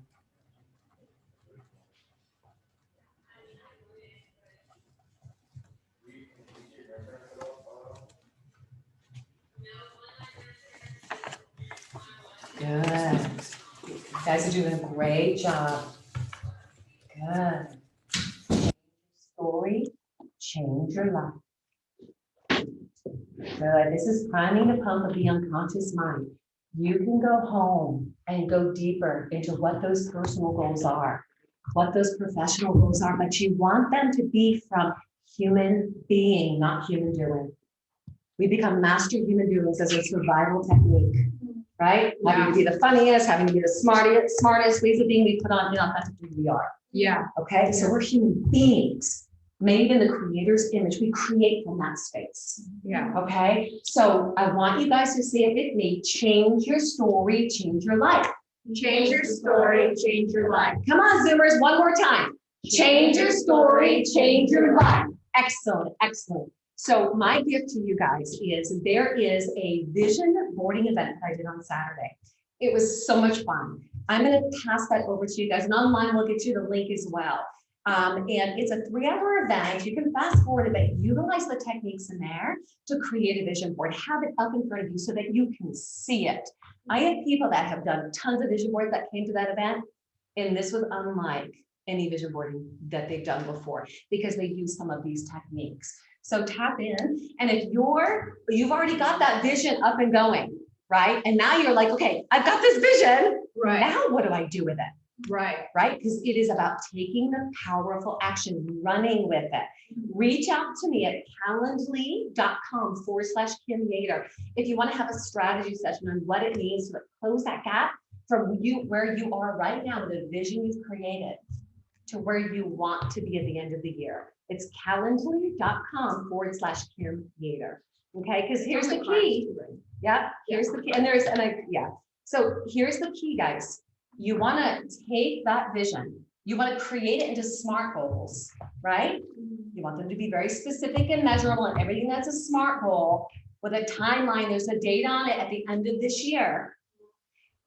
Good. You guys are doing a great job. Good. Change your story, change your life. Good. This is priming the pump of the unconscious mind. You can go home and go deeper into what those personal goals are, what those professional goals are, but you want them to be from human being, not human doing. We become master human doings as a survival technique, right? Having to be the funniest, having to be the smartest ways of being we put on inauthentic who we are. Yeah. Okay, so we're human beings made in the creator's image. We create from that space. Yeah. Okay, so I want you guys to say it with me. Change your story, change your life. Change your story, change your life. Come on, Zoomers, one more time. Change your story, change your life. Excellent, excellent. So my gift to you guys is there is a vision boarding event that I did on Saturday. It was so much fun. I'm going to pass that over to you guys, and online we'll get you the link as well. And it's a 3-hour event. You can fast forward a bit, utilize the techniques in there to create a vision board, have it up in front of you so that you can see it. I have people that have done tons of vision boards that came to that event, and this was unlike any vision boarding that they've done before because they use some of these techniques. So tap in, and if you've already got that vision up and going, right? And now you're like, okay, I've got this vision. Right. Now what do I do with it? Right. Right? Because it is about taking the powerful action, running with it. Reach out to me at calendly.com/Kim Yeater if you want to have a strategy session on what it means to close that gap from where you are right now with the vision you've created to where you want to be at the end of the year. It's calendly.com/Kim Yeater. Okay, because here's the key. Yeah, here's the key. So here's the key, guys. You want to take that vision, you want to create it into SMART goals, right? You want them to be very specific and measurable, and everything that's a SMART goal with a timeline, there's a date on it at the end of this year.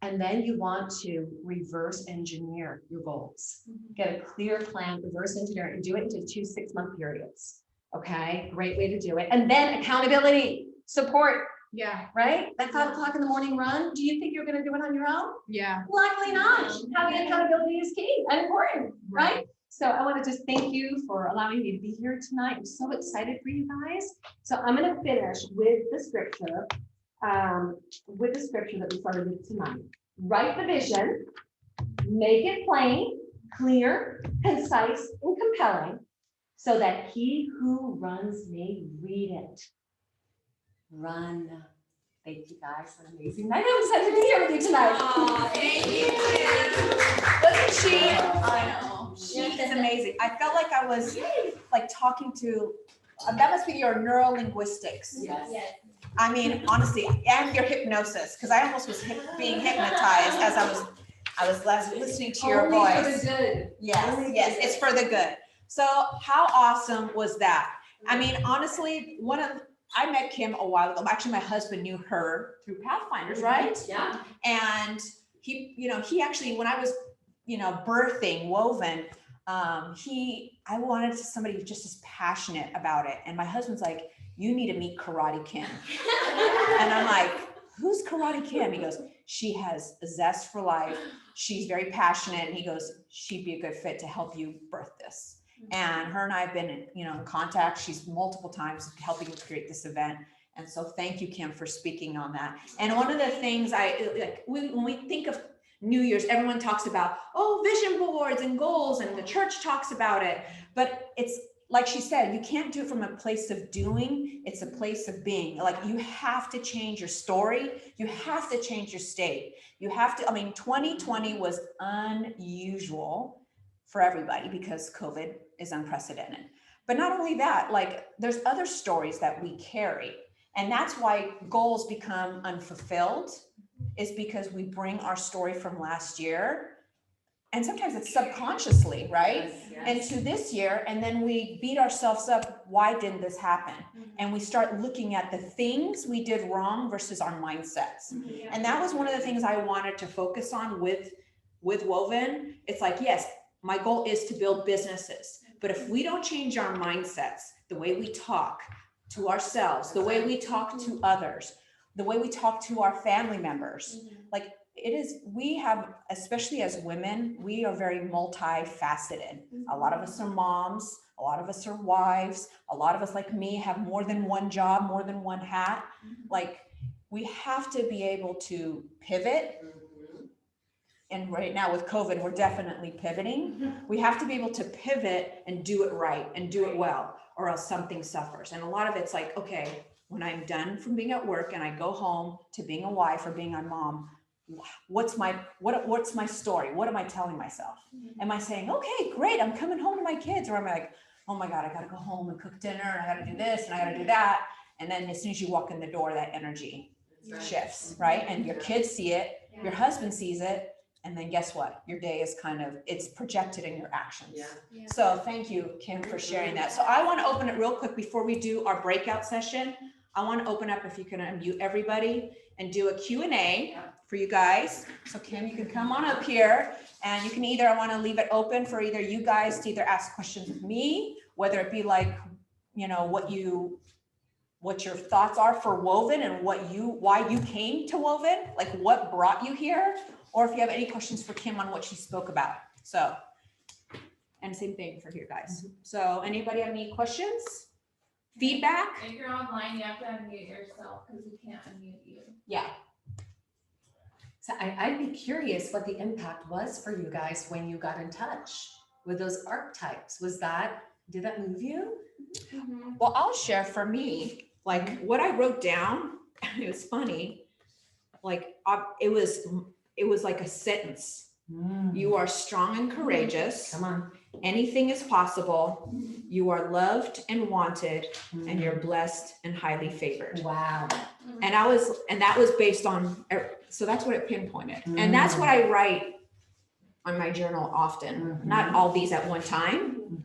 And then you want to reverse engineer your goals. Get a clear plan, reverse engineer, and do it into 2 6-month periods. Okay, great way to do it. And then accountability, support. Yeah. Right? That 5 o'clock in the morning run, do you think you're going to do it on your own? Yeah. Likely not. Having accountability is key and important, right? So I want to just thank you for allowing me to be here tonight. I'm so excited for you guys. So I'm going to finish with the scripture, that we started with tonight. Write the vision, make it plain, clear, concise, and compelling, so that he who runs may read it. Run. Thank you guys. An amazing night. I'm excited to be here with you tonight. Oh, thank you. Wasn't she? I know. She is amazing. I felt like I was like talking to, that must be your neurolinguistics. Yes. I mean, honestly, and your hypnosis, because I almost was being hypnotized as I was listening to your voice. Only for the good. Yes, it's for the good. So how awesome was that? I mean, honestly, I met Kim a while ago. Actually, my husband knew her through Pathfinders, right? Yeah. And he actually, when I was, birthing Woven, I wanted somebody who's just as passionate about it. And my husband's like, you need to meet Karate Kim. And I'm like, who's Karate Kim? He goes, she has a zest for life. She's very passionate. And he goes, she'd be a good fit to help you birth this. And her and I have been in contact. She's multiple times helping me create this event. And so thank you, Kim, for speaking on that. And one of the things when we think of New Year's, everyone talks about, vision boards and goals, and the church talks about it. But it's like she said, you can't do it from a place of doing. It's a place of being. Like, you have to change your story. You have to change your state. 2020 was unusual for everybody because COVID is unprecedented. But not only that, there's other stories that we carry. And that's why goals become unfulfilled, is because we bring our story from last year. And sometimes it's subconsciously, right? Yes. Into this year, and then we beat ourselves up. Why didn't this happen? And we start looking at the things we did wrong versus our mindsets. And that was one of the things I wanted to focus on with Woven. It's like, yes, my goal is to build businesses, but if we don't change our mindsets, the way we talk to ourselves, the way we talk to others, the way we talk to our family members, we have, especially as women, we are very multifaceted. A lot of us are moms, a lot of us are wives, a lot of us like me have more than one job, more than one hat. Like, we have to be able to pivot. And right now with COVID, we're definitely pivoting. We have to be able to pivot and do it right and do it well, or else something suffers. And a lot of it's like, okay, when I'm done from being at work and I go home to being a wife or being a mom, what's my story? What am I telling myself? Am I saying, okay, great, I'm coming home to my kids? Or am I like, oh my God, I gotta go home and cook dinner, and I gotta do this and I gotta do that. And then as soon as you walk in the door, that energy shifts, right? And your kids see it, your husband sees it, and then guess what? Your day is it's projected in your actions. Yeah. So thank you, Kim, for sharing that. So I want to open it real quick before we do our breakout session. I want to open up, if you can unmute everybody and do a Q&A for you guys. So Kim, you can come on up here, and you can either, I want to leave it open for either you guys to either ask questions of me, whether it be like, you know, what your thoughts are for Woven and why you came to Woven, like what brought you here, or if you have any questions for Kim on what she spoke about. So, and same thing for you guys. So anybody have any questions? Feedback? If you're online, you have to unmute yourself because we can't unmute you. Yeah. So I'd be curious what the impact was for you guys when you got in touch with those archetypes. Did that move you? Well, I'll share for me, like what I wrote down, it was funny. Like it was like a sentence. You are strong and courageous. Come on. Anything is possible. You are loved and wanted, and you're blessed and highly favored. Wow. And that was based on, so that's what it pinpointed. And that's what I write on my journal often. Not all these at one time,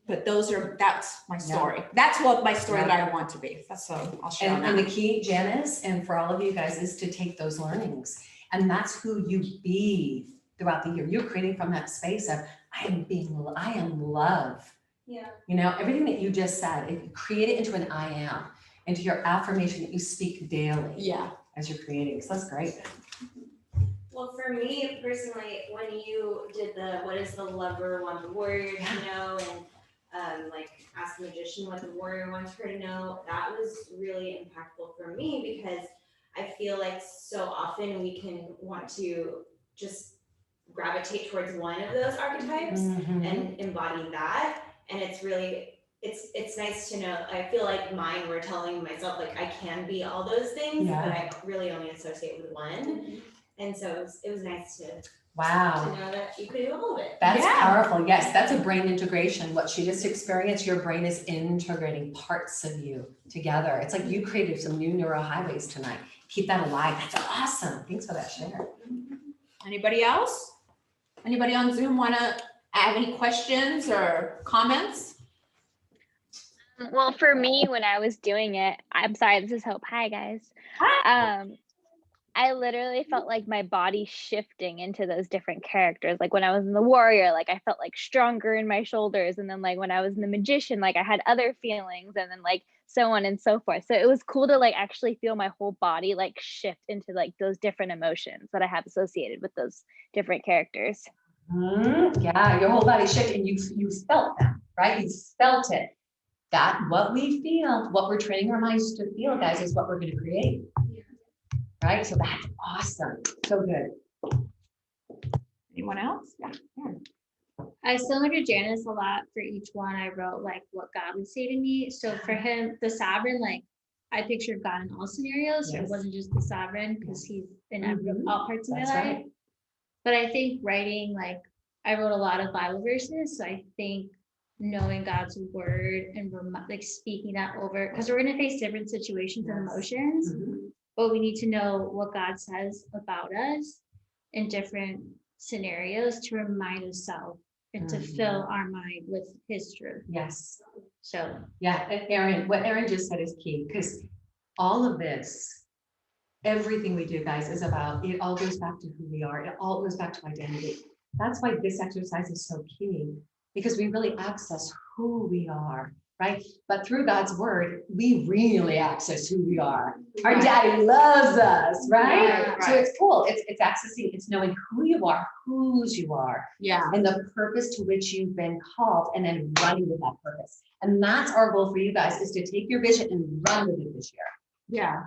but that's my story. That's what my story that I want to be. That's so I'll share. And the key, Janice, and for all of you guys, is to take those learnings. And that's who you be throughout the year. You're creating from that space of, I am love. Yeah. You know, everything that you just said, create it into an I am, into your affirmation that you speak daily. Yeah. As you're creating. So that's great. Well, for me personally, when you did what is the lover want the warrior to know, and like ask the magician what the warrior wants her to know, that was really impactful for me, because I feel like so often we can want to just gravitate towards one of those archetypes and embody that. And it's really, it's nice to know. I feel like mine were telling myself, like, I can be all those things, but I really only associate with one. And so it was nice to know that you could do all of it. That's powerful. Yes, that's a brain integration. What she just experienced, your brain is integrating parts of you together. It's like you created some new neural highways tonight. Keep that alive. That's awesome. Thanks for that share. Anybody else? Anybody on Zoom want to have any questions or comments? Well, for me, when I was doing it, I'm sorry, this is Hope. Hi, guys. I literally felt like my body shifting into those different characters. Like when I was in the warrior, like I felt like stronger in my shoulders. And then like when I was in the magician, like I had other feelings, and then like so on and so forth. So it was cool to like actually feel my whole body like shift into like those different emotions that I have associated with those different characters. Yeah, your whole body shifted, and you felt them, right? You felt it. That what we feel, what we're training our minds to feel, guys, is what we're going to create. Right? So that's awesome. So good. Anyone else? Yeah. I similar to Janice a lot. For each one, I wrote like what God would say to me. So for him, the sovereign, like I pictured God in all scenarios. So it wasn't just the sovereign, because he's in all parts of my life. Right. But I think writing, like I wrote a lot of Bible verses. So I think knowing God's word and like speaking that over, because we're going to face different situations and emotions, but we need to know what God says about us in different scenarios to remind ourselves and to fill our mind with his truth. Yes. So yeah, and what Erin just said is key, because all of this, everything we do, guys, is about, it all goes back to who we are. It all goes back to identity. That's why this exercise is so key, because we really access who we are right? But through God's word, we really access who we are. Our daddy loves us, right? Right, So right. it's cool. It's accessing, it's knowing who you are, whose you are, Yeah. and the purpose to which you've been called, and then running with that purpose. And that's our goal for you guys, is to take your vision and run with it this year. Yeah.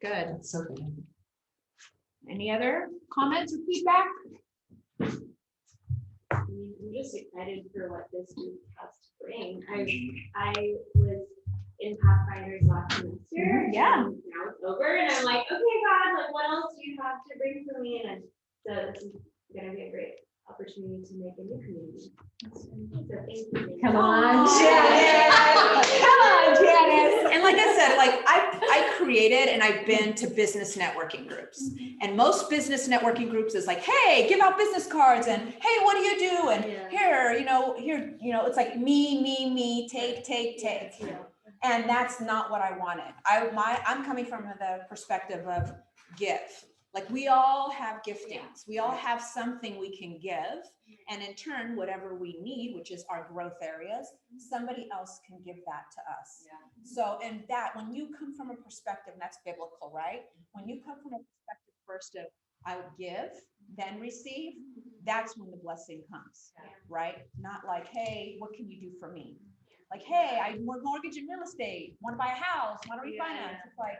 Good. That's so good. Any other comments or feedback? I'm just excited for what this week has to bring. I was in Pathfinders last semester. Yeah. And now it's over, and I'm like, okay, God, like, what else do you have to bring for me? And so this is gonna be a great opportunity to make a new community. So thank you. Come on, Aw. Janice. Come on, Janice. And like I said, like I created and I've been to business networking groups. And most business networking groups is like, hey, give out business cards and hey, what do you do? And here, it's like me, take. And that's not what I wanted. I'm coming from the perspective of give. Like we all have giftings. We all have something we can give. And in turn, whatever we need, which is our growth areas, somebody else can give that to us. So, and that, when you come from a perspective, and that's biblical, right? When you come from a perspective first of, I would give, then receive, that's when the blessing comes, right? Not like, hey, what can you do for me? Like, hey, I mortgage and real estate, want to buy a house, want to refinance. It's like,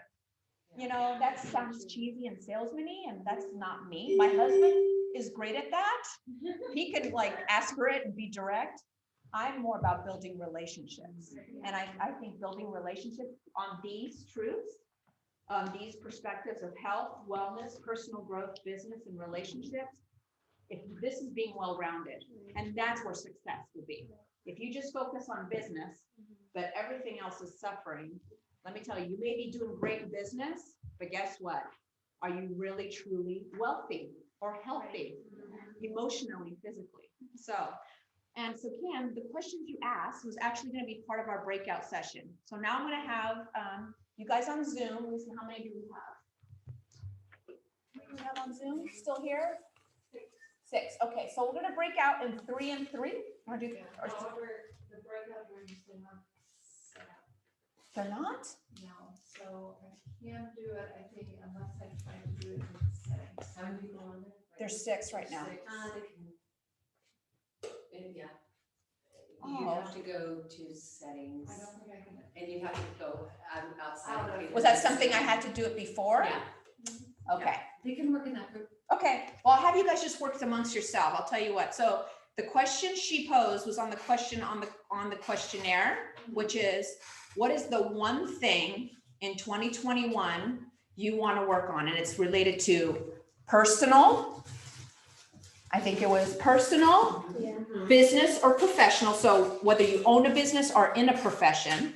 that sounds cheesy and salesman-y, and that's not me. My husband is great at that. He can like ask for it and be direct. I'm more about building relationships. And I think building relationships on these truths, on these perspectives of health, wellness, personal growth, business, and relationships, if this is being well-rounded, and that's where success will be. If you just focus on business, but everything else is suffering, let me tell you, you may be doing great in business, but guess what? Are you really, truly wealthy or healthy, emotionally, physically? So Kim, the questions you asked was actually going to be part of our breakout session. So now I'm going to have you guys on Zoom. Let me see, how many do we have? What do we have on Zoom? Still here? Six. Okay, so we're going to break out in 3 and 3. Want to do? Or, The breakout rooms are not set up. they're not? No, so I can't do it, I think, unless I try to do it in settings. How many people on there? There's 6 right now. Yeah. Oh. You have to go to settings, I don't think I can. and you have to go outside. Was that something I had to do it before? Yeah. Okay. They can work in that group. Okay, well, I'll have you guys just work amongst yourself. I'll tell you what. So the question she posed was on the question on the questionnaire, which is, what is the one thing in 2021 you want to work on? And it's related to personal. I think it was personal, business, or professional. So whether you own a business or in a profession,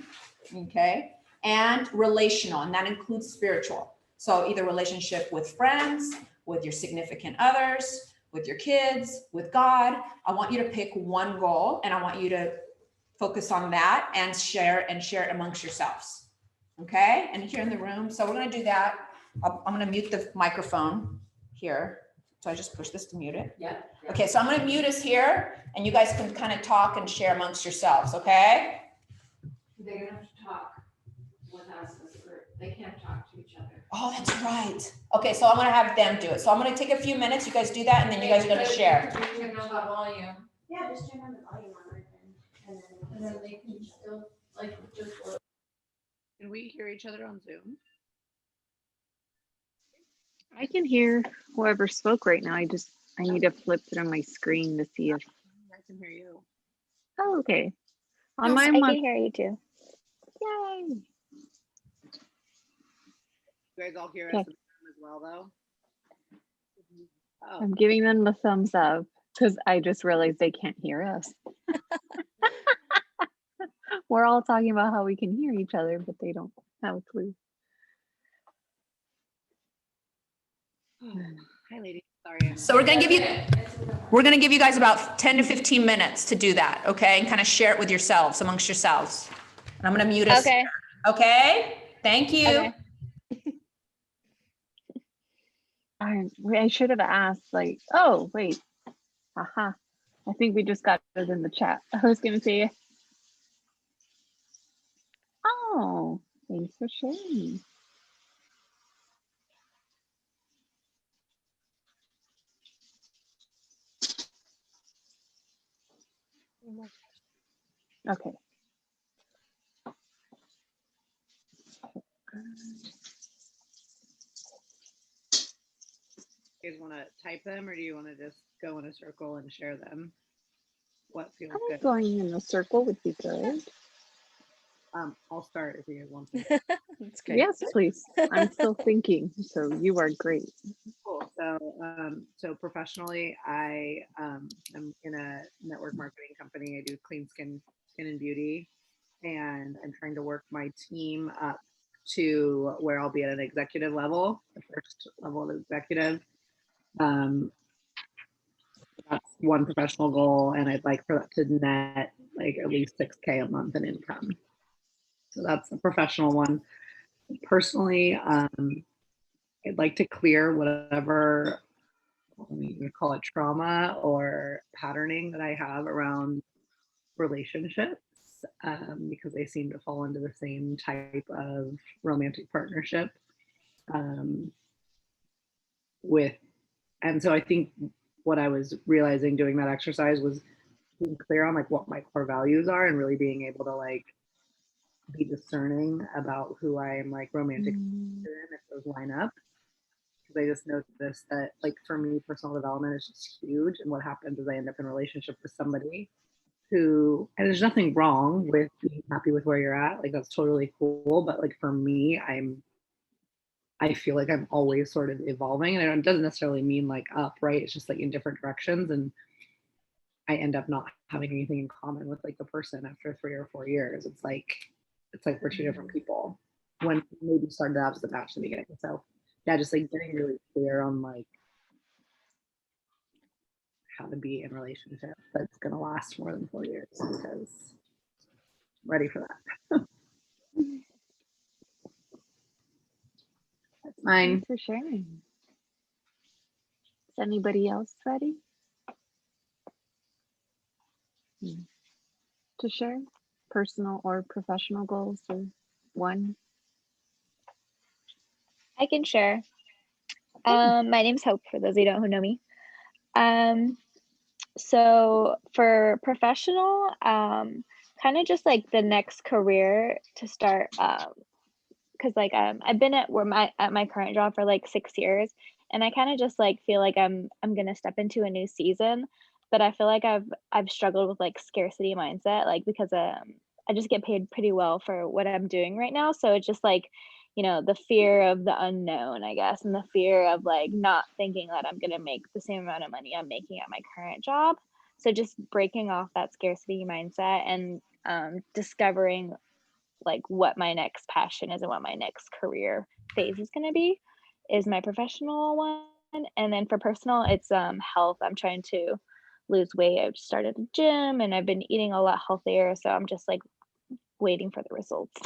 okay, and relational, and that includes spiritual. So either relationship with friends, with your significant others, with your kids, with God. I want you to pick one goal, and I want you to focus on that and share it amongst yourselves. Okay, and here in the room. So we're going to do that. I'm going to mute the microphone here. So I just push this to mute it. Yeah. Okay, so I'm going to mute us here, and you guys can kind of talk and share amongst yourselves. Okay. They're gonna have to talk with us as a group. They can't talk to each other. Oh, that's right. Okay, so I'm going to have them do it. So I'm going to take a few minutes. You guys do that, and then you guys are going to share. You can know the volume, Yeah, just turn on the volume on it and then they can still, like, just work. Can we hear each other on Zoom? I can hear whoever spoke right now. I need to flip through my screen to see if I can hear you. Oh, okay. On my I can hear you too. Yay. You guys all hear us Okay. in the room as well, though? Oh, I'm giving them the thumbs up because I just realized they can't hear us. We're all talking about how we can hear each other, but they don't have a clue. hi, ladies. Sorry. So we're going to give you guys about 10 to 15 minutes to do that. Okay, and kind of share it with yourselves, amongst yourselves. And I'm going to mute us. Okay. Okay. Thank you. Okay. I should have asked, like, oh, wait. Aha. I think we just got it in the chat. I was going to say, Oh, thanks for sharing. Okay. You guys want to type them or do you want to just go in a circle and share them? What feels I good? think going in a circle would be good. I'll start if you want to. That's great. Yes, please. I'm still thinking, so you are great. Cool. So professionally, I am in a network marketing company. I do clean skin and beauty, and I'm trying to work my team up to where I'll be at an executive level, the first level of executive. That's one professional goal, and I'd like for that to net like at least 6K a month in income. So that's a professional one. Personally, I'd like to clear whatever, we call it trauma or patterning that I have around relationships, because they seem to fall into the same type of romantic partnership. And so I think what I was realizing doing that exercise was being clear on like what my core values are and really being able to like be discerning about who I am like romantic in, if those line up. Because I just noticed that like for me, personal development is just huge. And what happens is I end up in a relationship with somebody who, and there's nothing wrong with being happy with where you're at. Like that's totally cool. But like for me, I feel like I'm always sort of evolving, and it doesn't necessarily mean like up, right? It's just like in different directions. And I end up not having anything in common with like the person after 3 or 4 years. It's like we're two different people when maybe started out as a match in the beginning. So yeah, just like getting really clear on like how to be in a relationship that's gonna last more than 4 years, because I'm ready for that. That's mine. Thanks for sharing. Is anybody else ready to share personal or professional goals, or one? I can share. My name's Hope, for those of you who know me. So for professional, kind of just like the next career to start, because like I've been at my current job for like 6 years, and I kind of just like feel like I'm gonna step into a new season, but I feel like I've struggled with like scarcity mindset, like because I just get paid pretty well for what I'm doing right now, so it's just like, you know, the fear of the unknown, I guess, and the fear of like not thinking that I'm gonna make the same amount of money I'm making at my current job. So just breaking off that scarcity mindset and discovering like what my next passion is and what my next career phase is going to be is my professional one. And then for personal, it's health. I'm trying to lose weight. I've started a gym and I've been eating a lot healthier, so I'm just like waiting for the results.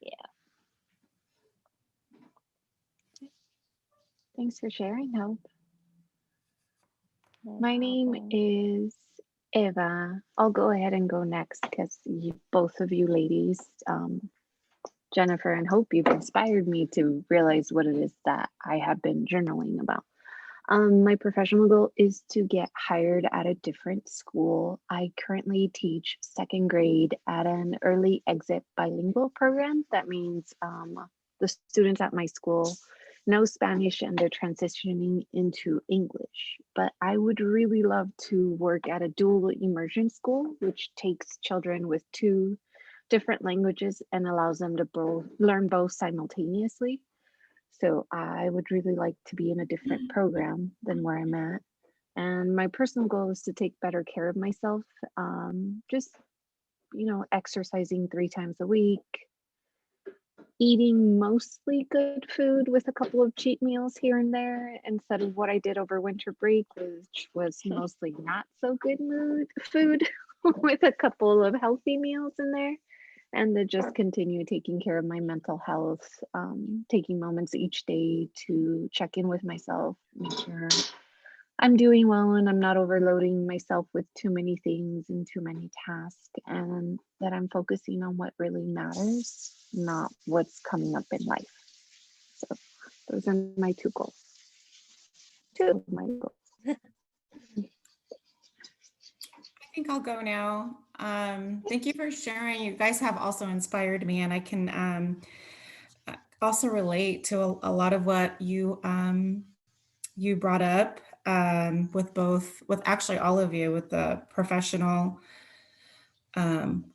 Yeah. Thanks for sharing, Hope. My name is Eva. I'll go ahead and go next because both of you ladies, Jennifer and Hope, you've inspired me to realize what it is that I have been journaling about. My professional goal is to get hired at a different school. I currently teach 2nd grade at an early exit bilingual program. That means the students at my school know Spanish and they're transitioning into English. But I would really love to work at a dual immersion school, which takes children with 2 different languages and allows them to learn both simultaneously. So I would really like to be in a different program than where I'm at. And my personal goal is to take better care of myself. Just, exercising 3 times a week, eating mostly good food with a couple of cheat meals here and there, instead of what I did over winter break, which was mostly not so good food with a couple of healthy meals in there. And to just continue taking care of my mental health, taking moments each day to check in with myself, make sure I'm doing well and I'm not overloading myself with too many things and too many tasks, and that I'm focusing on what really matters, not what's coming up in life. So those are my two goals. Two of my goals. I think I'll go now. Thank you for sharing. You guys have also inspired me, and I can also relate to a lot of what you brought up with actually all of you with the professional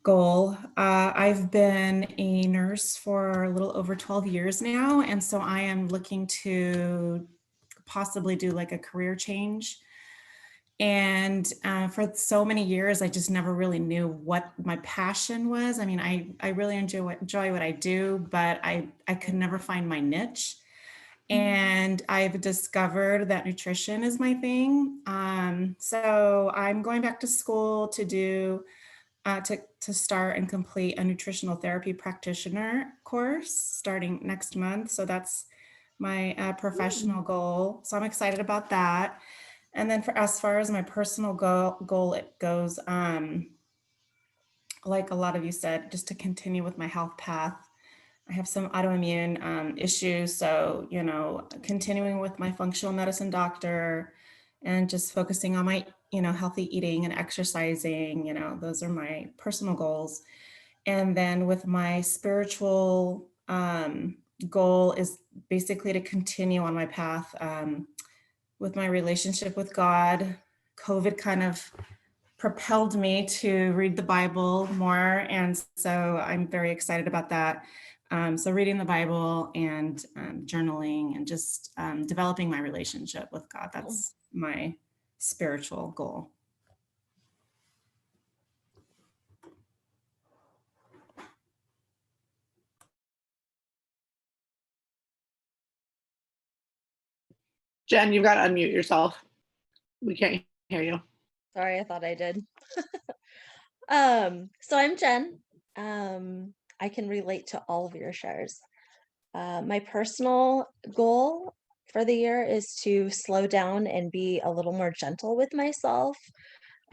goal. I've been a nurse for a little over 12 years now, and so I am looking to possibly do like a career change. And for so many years, I just never really knew what my passion was. I mean, I really enjoy what I do, but I could never find my niche. And I've discovered that nutrition is my thing. So I'm going back to school to do to start and complete a nutritional therapy practitioner course starting next month. So that's my professional goal. So I'm excited about that. And then for as far as my personal goal it goes, like a lot of you said, just to continue with my health path. I have some autoimmune issues, so continuing with my functional medicine doctor, and just focusing on my healthy eating and exercising. Those are my personal goals. And then with my spiritual goal is basically to continue on my path with my relationship with God. COVID kind of propelled me to read the Bible more. And so I'm very excited about that. So reading the Bible and journaling and just developing my relationship with God. That's my spiritual goal. Jen, you've got to unmute yourself. We can't hear you. Sorry, I thought I did. So I'm Jen. I can relate to all of your shares. My personal goal for the year is to slow down and be a little more gentle with myself.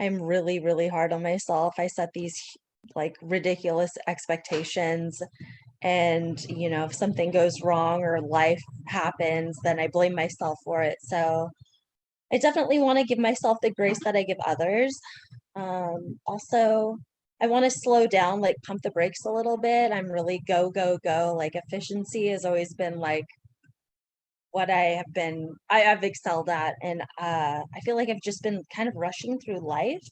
I'm really, really hard on myself. I set these like ridiculous expectations, and if something goes wrong or life happens, then I blame myself for it. So I definitely want to give myself the grace that I give others. Also, I want to slow down, like pump the brakes a little bit. I'm really go, go, go. Like efficiency has always been like what I've excelled at. And I feel like I've just been kind of rushing through life.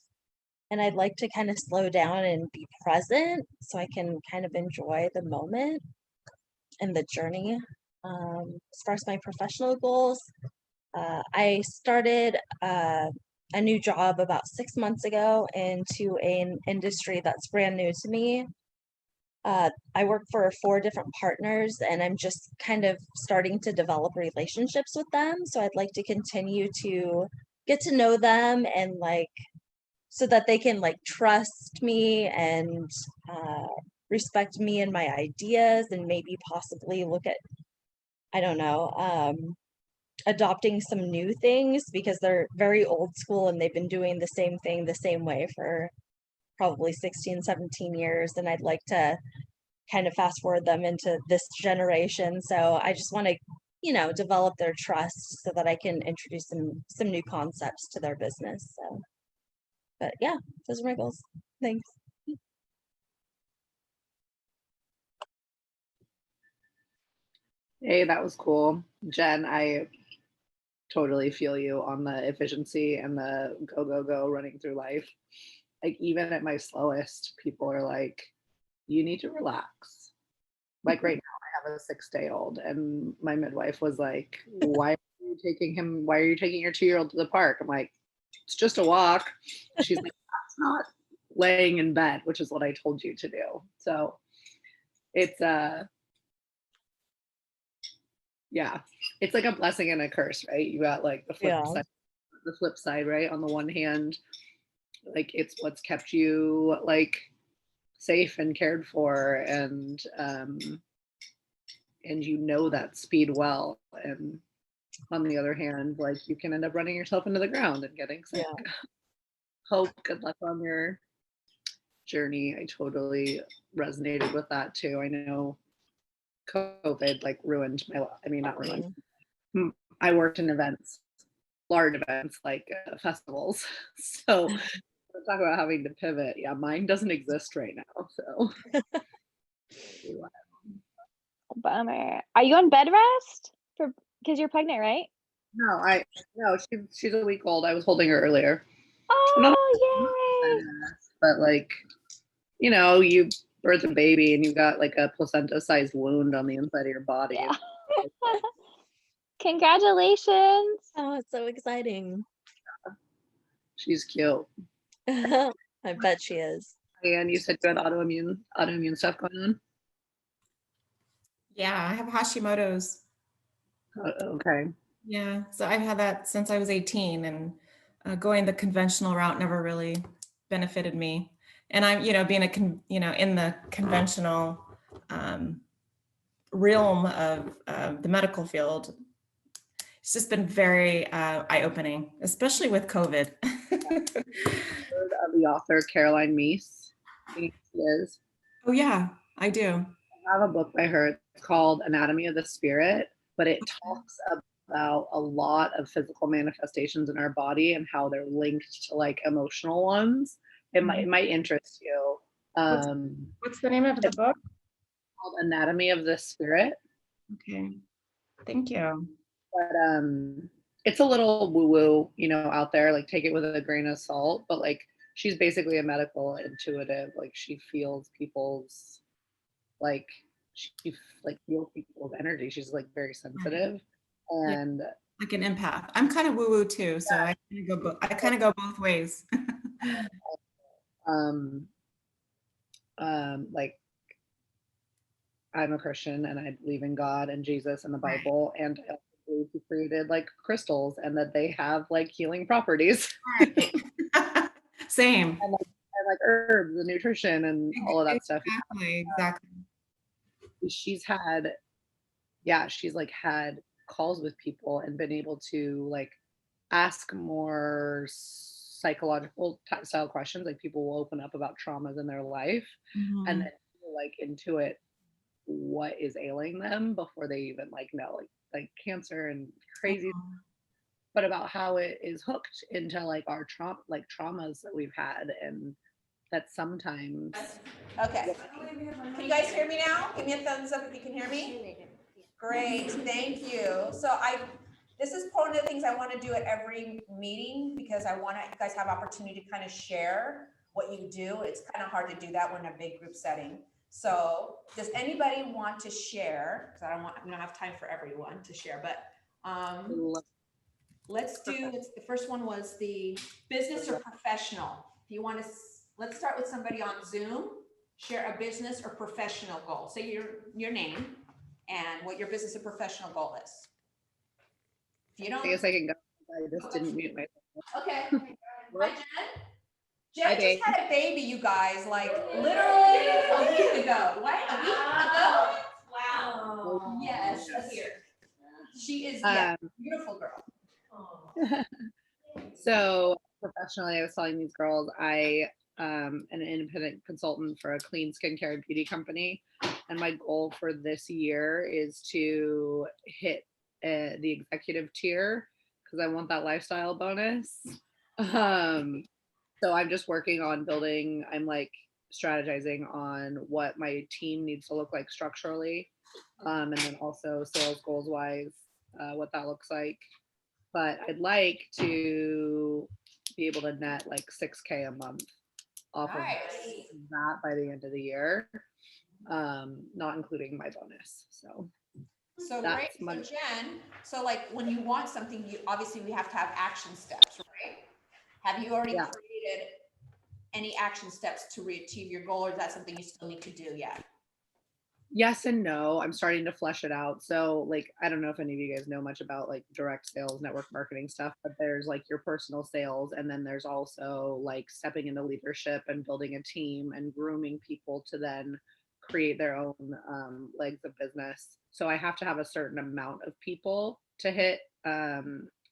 And I'd like to kind of slow down and be present so I can kind of enjoy the moment and the journey. As far as my professional goals, I started a new job about 6 months ago into an industry that's brand new to me. I work for 4 different partners, and I'm just kind of starting to develop relationships with them. So I'd like to continue to get to know them and so that they can trust me and respect me and my ideas, and maybe possibly look at, I don't know, adopting some new things, because they're very old school and they've been doing the same thing the same way for probably 16, 17 years. And I'd like to kind of fast forward them into this generation. So I just want to, develop their trust so that I can introduce some new concepts to their business. So, but yeah, those are my goals. Thanks. Hey, that was cool. Jen, I totally feel you on the efficiency and the go, go, go running through life. Like even at my slowest, people are like, you need to relax. Like right now I have a 6-day-old and my midwife was like, why are you taking your 2-year-old to the park? I'm like, it's just a walk. She's like, that's not laying in bed, which is what I told you to do. So it's yeah, it's like a blessing and a curse, right? You got like the flip side, right? On the one hand, like it's what's kept you like safe and cared for, and you know that speed well, and On the other hand, like you can end up running yourself into the ground and getting sick. Hope, good luck on your journey. I totally resonated with that too. I know COVID like ruined my life. I mean, not ruined. I worked in events, large events like festivals. So we're talking about having to pivot. Yeah, mine doesn't exist right now. So Bummer. Are you on bed rest? Because you're pregnant, right? No, she's a week old. I was holding her earlier. Oh, yay! But like, you know, you birth a baby and you've got like a placenta-sized wound on the inside of your body. Yeah. Congratulations. Oh, it's so exciting. She's cute. I bet she is. And you said you had autoimmune stuff going on? Yeah, I have Hashimoto's. Okay. Yeah, so I've had that since I was 18, and going the conventional route never really benefited me. And I'm, being in the conventional realm of the medical field, it's just been very eye-opening, especially with COVID. Heard of the author Caroline Meese? I think she is. Oh yeah, I do. I have a book by her. It's called Anatomy of the Spirit, but it talks about a lot of physical manifestations in our body and how they're linked to like emotional ones. It might interest you. What's the name of the book? Called Anatomy of the Spirit. Okay, thank you. But it's a little woo-woo, out there. Like take it with a grain of salt. But like she's basically a medical intuitive. Like she feels people's feels people's energy. She's like very sensitive. And like an empath. I'm kind of woo-woo too, so I kind of go both ways. Like I'm a Christian and I believe in God and Jesus and the Bible, and I also believe he created like crystals and that they have like healing properties. Right. Same. And like herbs and nutrition and all of that stuff. Exactly. She's had calls with people and been able to like ask more psychological style questions. Like people will open up about traumas in their life and then like intuit what is ailing them before they even like know like cancer and crazy, but about how it is hooked into like our traumas that we've had, and that sometimes. Okay. Can you guys hear me now? Give me a thumbs up if you can hear me. Great, thank you. So this is one of the things I want to do at every meeting, because I want you guys have opportunity to kind of share what you do. It's kind of hard to do that when in a big group setting. So does anybody want to share? Because we don't have time for everyone to share, but let's do, the first one was the business or professional. If you want to, let's start with somebody on Zoom. Share a business or professional goal. Say your name and what your business or professional goal is. If you don't, I guess I can go. I just didn't mute myself. Okay. Hi, Jen. Jen just had a baby, you guys, like literally a week ago. What? A week ago? Wow. Yes. Here. She is a beautiful girl. So professionally, I was telling these girls, I am an independent consultant for a clean skincare and beauty company. And my goal for this year is to hit the executive tier because I want that lifestyle bonus. So I'm just working on building, I'm like strategizing on what my team needs to look like structurally. And then also sales goals wise, what that looks like. But I'd like to be able to net like 6K a month off of that by the end of the year, not including my bonus. So great. So Jen, so like when you want something, obviously we have to have action steps, right? Have you already created any action steps to achieve your goal, or is that something you still need to do yet? Yes and no. I'm starting to flesh it out. So like, I don't know if any of you guys know much about like direct sales, network marketing stuff, but there's like your personal sales. And then there's also like stepping into leadership and building a team and grooming people to then create their own legs of business. So I have to have a certain amount of people to hit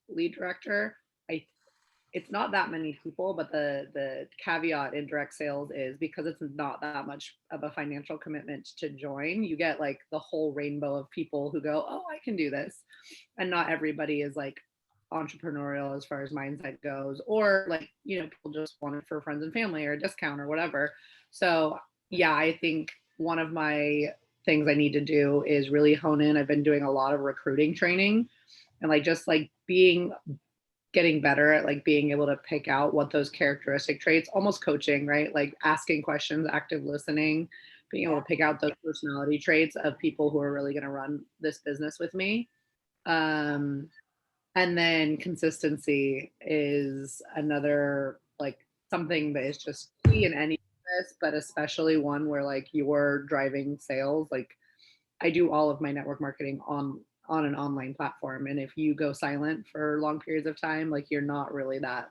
lead director. It's not that many people, but the caveat in direct sales is because it's not that much of a financial commitment to join, you get like the whole rainbow of people who go, oh, I can do this. And not everybody is like entrepreneurial as far as mindset goes, or like, you know, people just want it for friends and family or a discount or whatever. So yeah, I think one of my things I need to do is really hone in. I've been doing a lot of recruiting training and like just like getting better at like being able to pick out what those characteristic traits, almost coaching, right? Like asking questions, active listening, being able to pick out those personality traits of people who are really going to run this business with me. And then consistency is another, like something that is just key in any business, but especially one where like you're driving sales. Like I do all of my network marketing on an online platform. And if you go silent for long periods of time, like you're not really that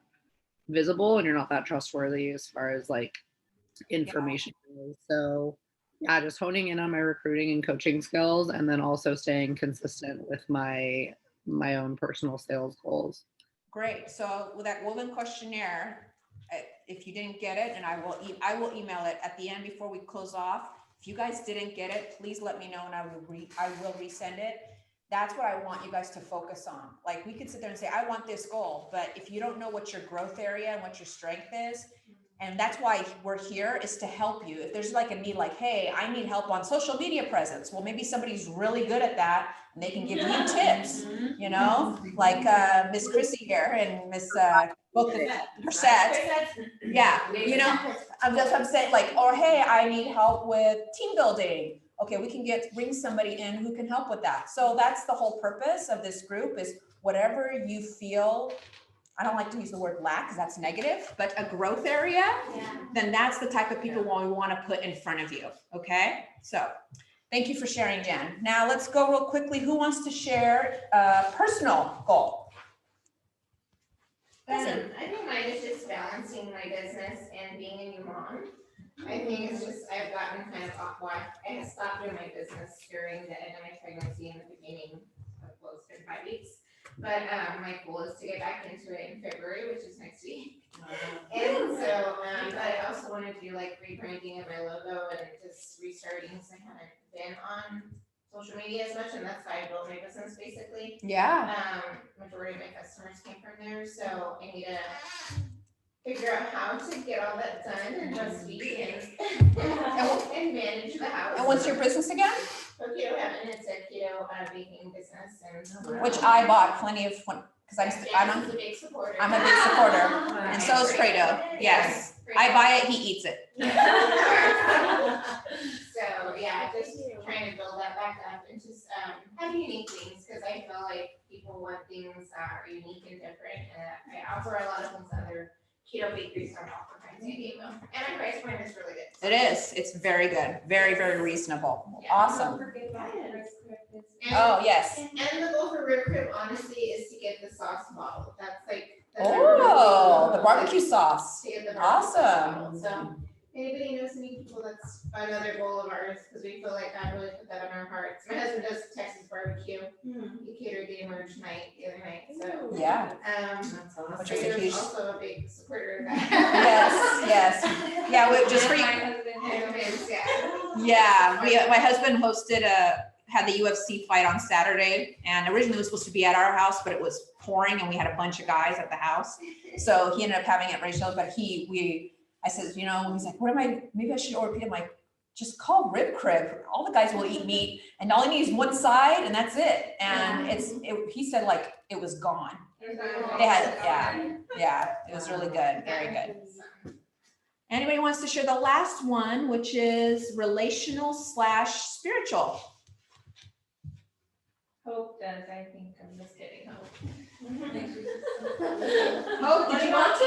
visible and you're not that trustworthy as far as like information goes. So yeah, just honing in on my recruiting and coaching skills, and then also staying consistent with my own personal sales goals. Great. So with that woven questionnaire, if you didn't get it, and I will email it at the end before we close off. If you guys didn't get it, please let me know and I will resend it. That's what I want you guys to focus on. Like we could sit there and say, I want this goal, but if you don't know what your growth area and what your strength is, and that's why we're here, is to help you. If there's like a need, like, hey, I need help on social media presence. Well, maybe somebody's really good at that and they can give you tips, you know, like Miss Chrissy here and Miss both the Brissette. Yeah, you know, that's what I'm saying, like, or hey, I need help with team building. Okay, we can bring somebody in who can help with that. So that's the whole purpose of this group, is whatever you feel, I don't like to use the word lack because that's negative, but a growth area, then that's the type of people we want to put in front of you. Okay, so thank you for sharing, Jen. Now let's go real quickly. Who wants to share a personal goal? I think mine is just balancing my business and being a new mom. I think it's just, I've gotten kind of off why I had stopped doing my business during the end of my pregnancy in the beginning of, well, it's been 5 weeks. But my goal is to get back into it in February, which is next week. And so, but I also want to do like rebranding of my logo and just restarting, because I haven't been on social media as much, and that's how I built my business basically. Yeah. Majority of my customers came from there, so I need to figure out how to get all that done and breastfeed and manage the house. And what's your business again? Keto Heaven. It's a keto baking business, and which I bought plenty of, because I'm a big supporter. I'm a big supporter, and so is Fredo. Yes, I buy it, he eats it. So yeah, just trying to build that back up and just have unique things, because I feel like people want things that are unique and different, and I offer a lot of things that other keto bakeries don't offer kinds of game, and my price point is really good. It is. It's very good. Very, very reasonable. Awesome. Oh, yes. And the goal for Rib Crib, honestly, is to get the sauce bottled. That's like the barbecue sauce. To get the barbecue sauce Awesome. bottled. So anybody knows any people, that's another goal of ours, because we feel like God really put that on our hearts. My husband does Texas barbecue. He catered the emerge night the other night. So yeah. Which is a huge, also a big supporter of that. Yes. Yeah, just for you. Yeah, my husband had the UFC fight on Saturday, and originally it was supposed to be at our house, but it was pouring and we had a bunch of guys at the house. So he ended up having it regional, but I said, you know, he's like, maybe I should order pizza. I'm like, just call Rib Crib. All the guys will eat meat, and all you need is one side, and that's it. And he said like it was gone. They had, it was really good, very good. Anybody wants to share the last one, which is relational/spiritual? Hope does, I think. I'm just kidding. Hope. Hope, did you want to?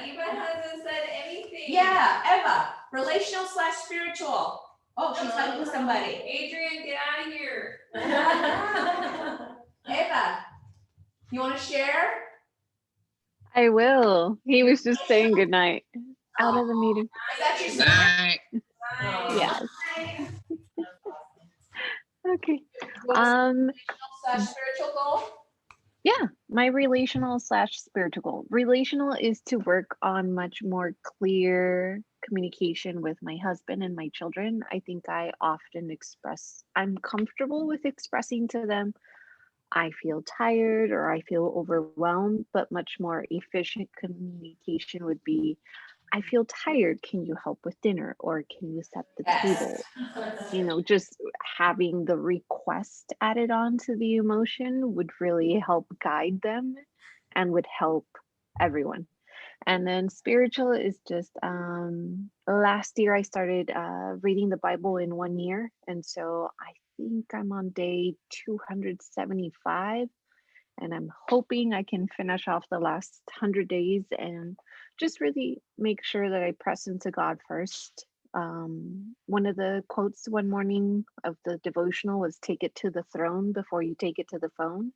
Eva hasn't said anything. Yeah, Eva, relational/spiritual. Oh, she's helping somebody. Adrian, get out of here. Eva, you want to share? I will. He was just saying goodnight out of the meeting. Is that your son? Yes. Spiritual goal? Yeah, my relational/spiritual goal. Relational is to work on much more clear communication with my husband and my children. I think I often I'm comfortable with expressing to them I feel tired or I feel overwhelmed, but much more efficient communication would be, I feel tired. Can you help with dinner? Or can you set the table? You know, just having the request added on to the emotion would really help guide them and would help everyone. And then spiritual is just last year I started reading the Bible in 1 year. And so I think I'm on day 275. And I'm hoping I can finish off the last 100 days and just really make sure that I press into God first. One of the quotes one morning of the devotional was take it to the throne before you take it to the phone.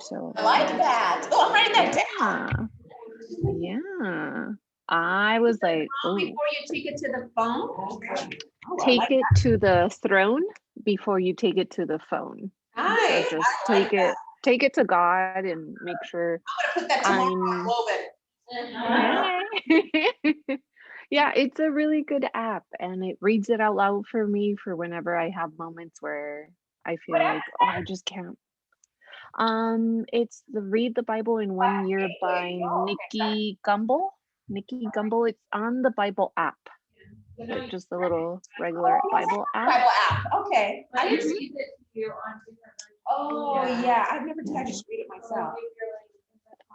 So I like that. Oh, I'm writing that down. Yeah. I was like, Before you take it to the phone? Take it to the throne before you take it to the phone. Nice. So just take it to God and make sure I'm gonna put that tomorrow. Yeah, it's a really good app and it reads it out loud for me for whenever I have moments where I feel like, oh, I just can't. It's the Read the Bible in 1 year by Nikki Gumbel. Nikki Gumbel. It's on the Bible app. Just the little regular Bible app. Bible app. Okay. I just use it to do on different versions. Oh yeah, I've never done. I just read it myself.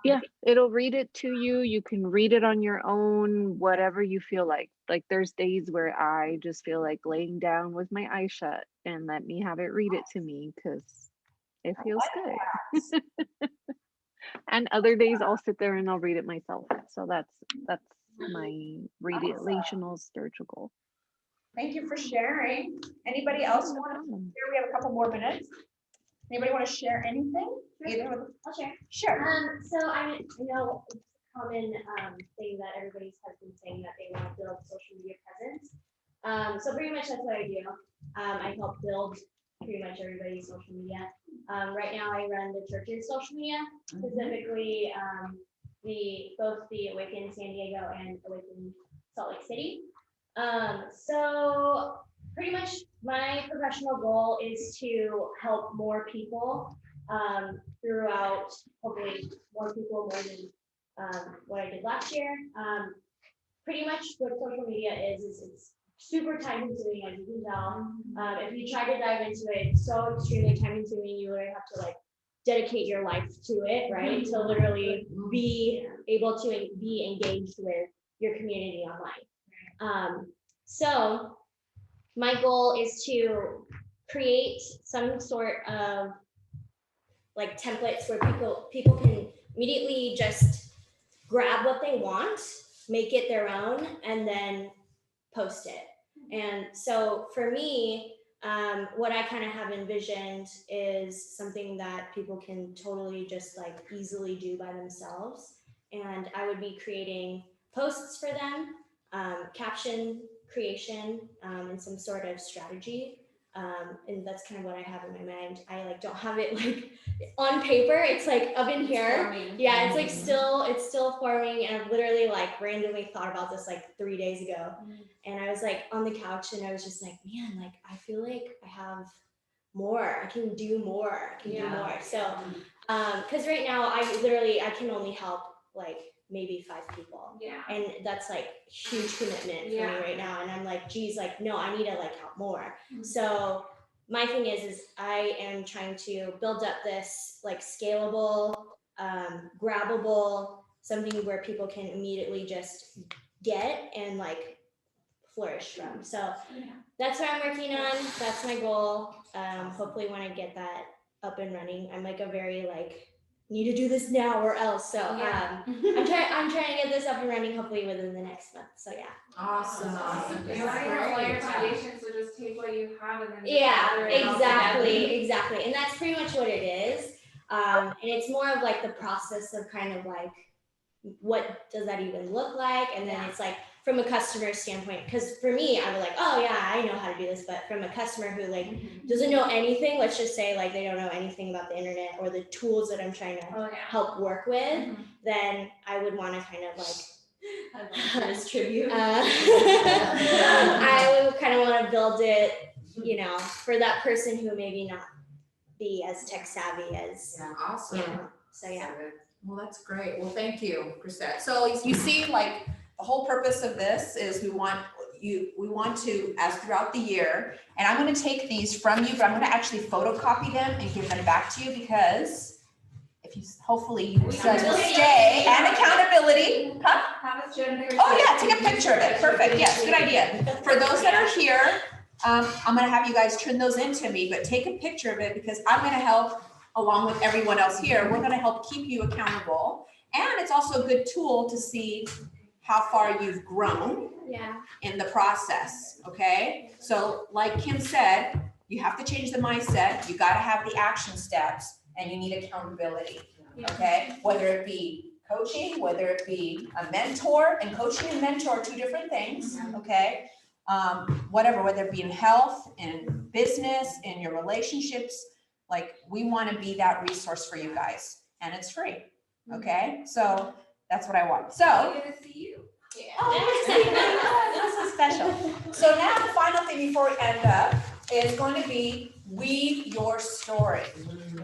Yeah, it'll read it to you. You can read it on your own, whatever you feel like. Like there's days where I just feel like laying down with my eyes shut and let me have it read it to me because it feels good. And other days I'll sit there and I'll read it myself. So that's my relational spiritual goal. Thank you for sharing. Anybody else want to share? We have a couple more minutes. Anybody want to share anything? I'll share. Sure. So I know it's a common thing that everybody has been saying that they want to build social media presence. So pretty much that's what I do. I help build pretty much everybody's social media. Right now I run the church's social media, specifically both the Awaken San Diego and Awaken Salt Lake City. So pretty much my professional goal is to help more people throughout, hopefully more people more than what I did last year. Pretty much what social media is it's super time consuming, as you can tell. If you try to dive into it, it's so extremely time consuming. You literally have to like dedicate your life to it, right? To literally be able to be engaged with your community online. So my goal is to create some sort of like templates where people can immediately just grab what they want, make it their own, and then post it. And so for me, what I kind of have envisioned is something that people can totally just like easily do by themselves. And I would be creating posts for them, caption creation, and some sort of strategy. And that's kind of what I have in my mind. I like don't have it like on paper. It's like up in here. Yeah, it's like still forming. And I've literally like randomly thought about this like 3 days ago. And I was like on the couch and I was just like, man, like I feel like I have more. I can do more. I can do more. So, because right now I can only help like maybe 5 people. Yeah. And that's like huge commitment for me right now. And I'm like, geez, like, no, I need to like help more. So my thing is I am trying to build up this like scalable, grabbable, something where people can immediately just get and like flourish from. So that's what I'm working on. That's my goal. Hopefully when I get that up and running, I'm like a very like, need to do this now or else. So I'm trying to get this up and running hopefully within the next month. So yeah. Awesome. You already have all your foundation, so just take what you have and then Exactly. And that's pretty much what it is. And it's more of like the process of kind of like what does that even look like? And then it's like from a customer standpoint, because for me, I was like, oh yeah, I know how to do this, but from a customer who like doesn't know anything, let's just say like they don't know anything about the internet or the tools that I'm trying to help work with, then I would want to kind of like As tribute. I would kind of want to build it, you know, for that person who maybe not be as tech savvy as, Awesome. you know, so yeah. Well, that's great. Well, thank you, Chrisette. So you see, like, the whole purpose of this is we want to, as throughout the year, and I'm gonna take these from you, but I'm gonna actually photocopy them and give them back to you because if you, hopefully you guys will stay, and accountability. Huh? Have us Jennifer. Oh yeah, take a picture of it. Perfect, yes, good idea. For those that are here, I'm gonna have you guys turn those into me, but take a picture of it because I'm gonna help, along with everyone else here, we're gonna help keep you accountable. And it's also a good tool to see how far you've grown in the process, okay? So like Kim said, you have to change the mindset, you gotta have the action steps, and you need accountability, okay? Whether it be coaching, whether it be a mentor, and coaching and mentor are two different things, okay? Whatever, whether it be in health, in business, in your relationships, like we want to be that resource for you guys, and it's free, okay? So that's what I want. So, I'm gonna see you. this is special. So now the final thing before we end up is going to be weave your story,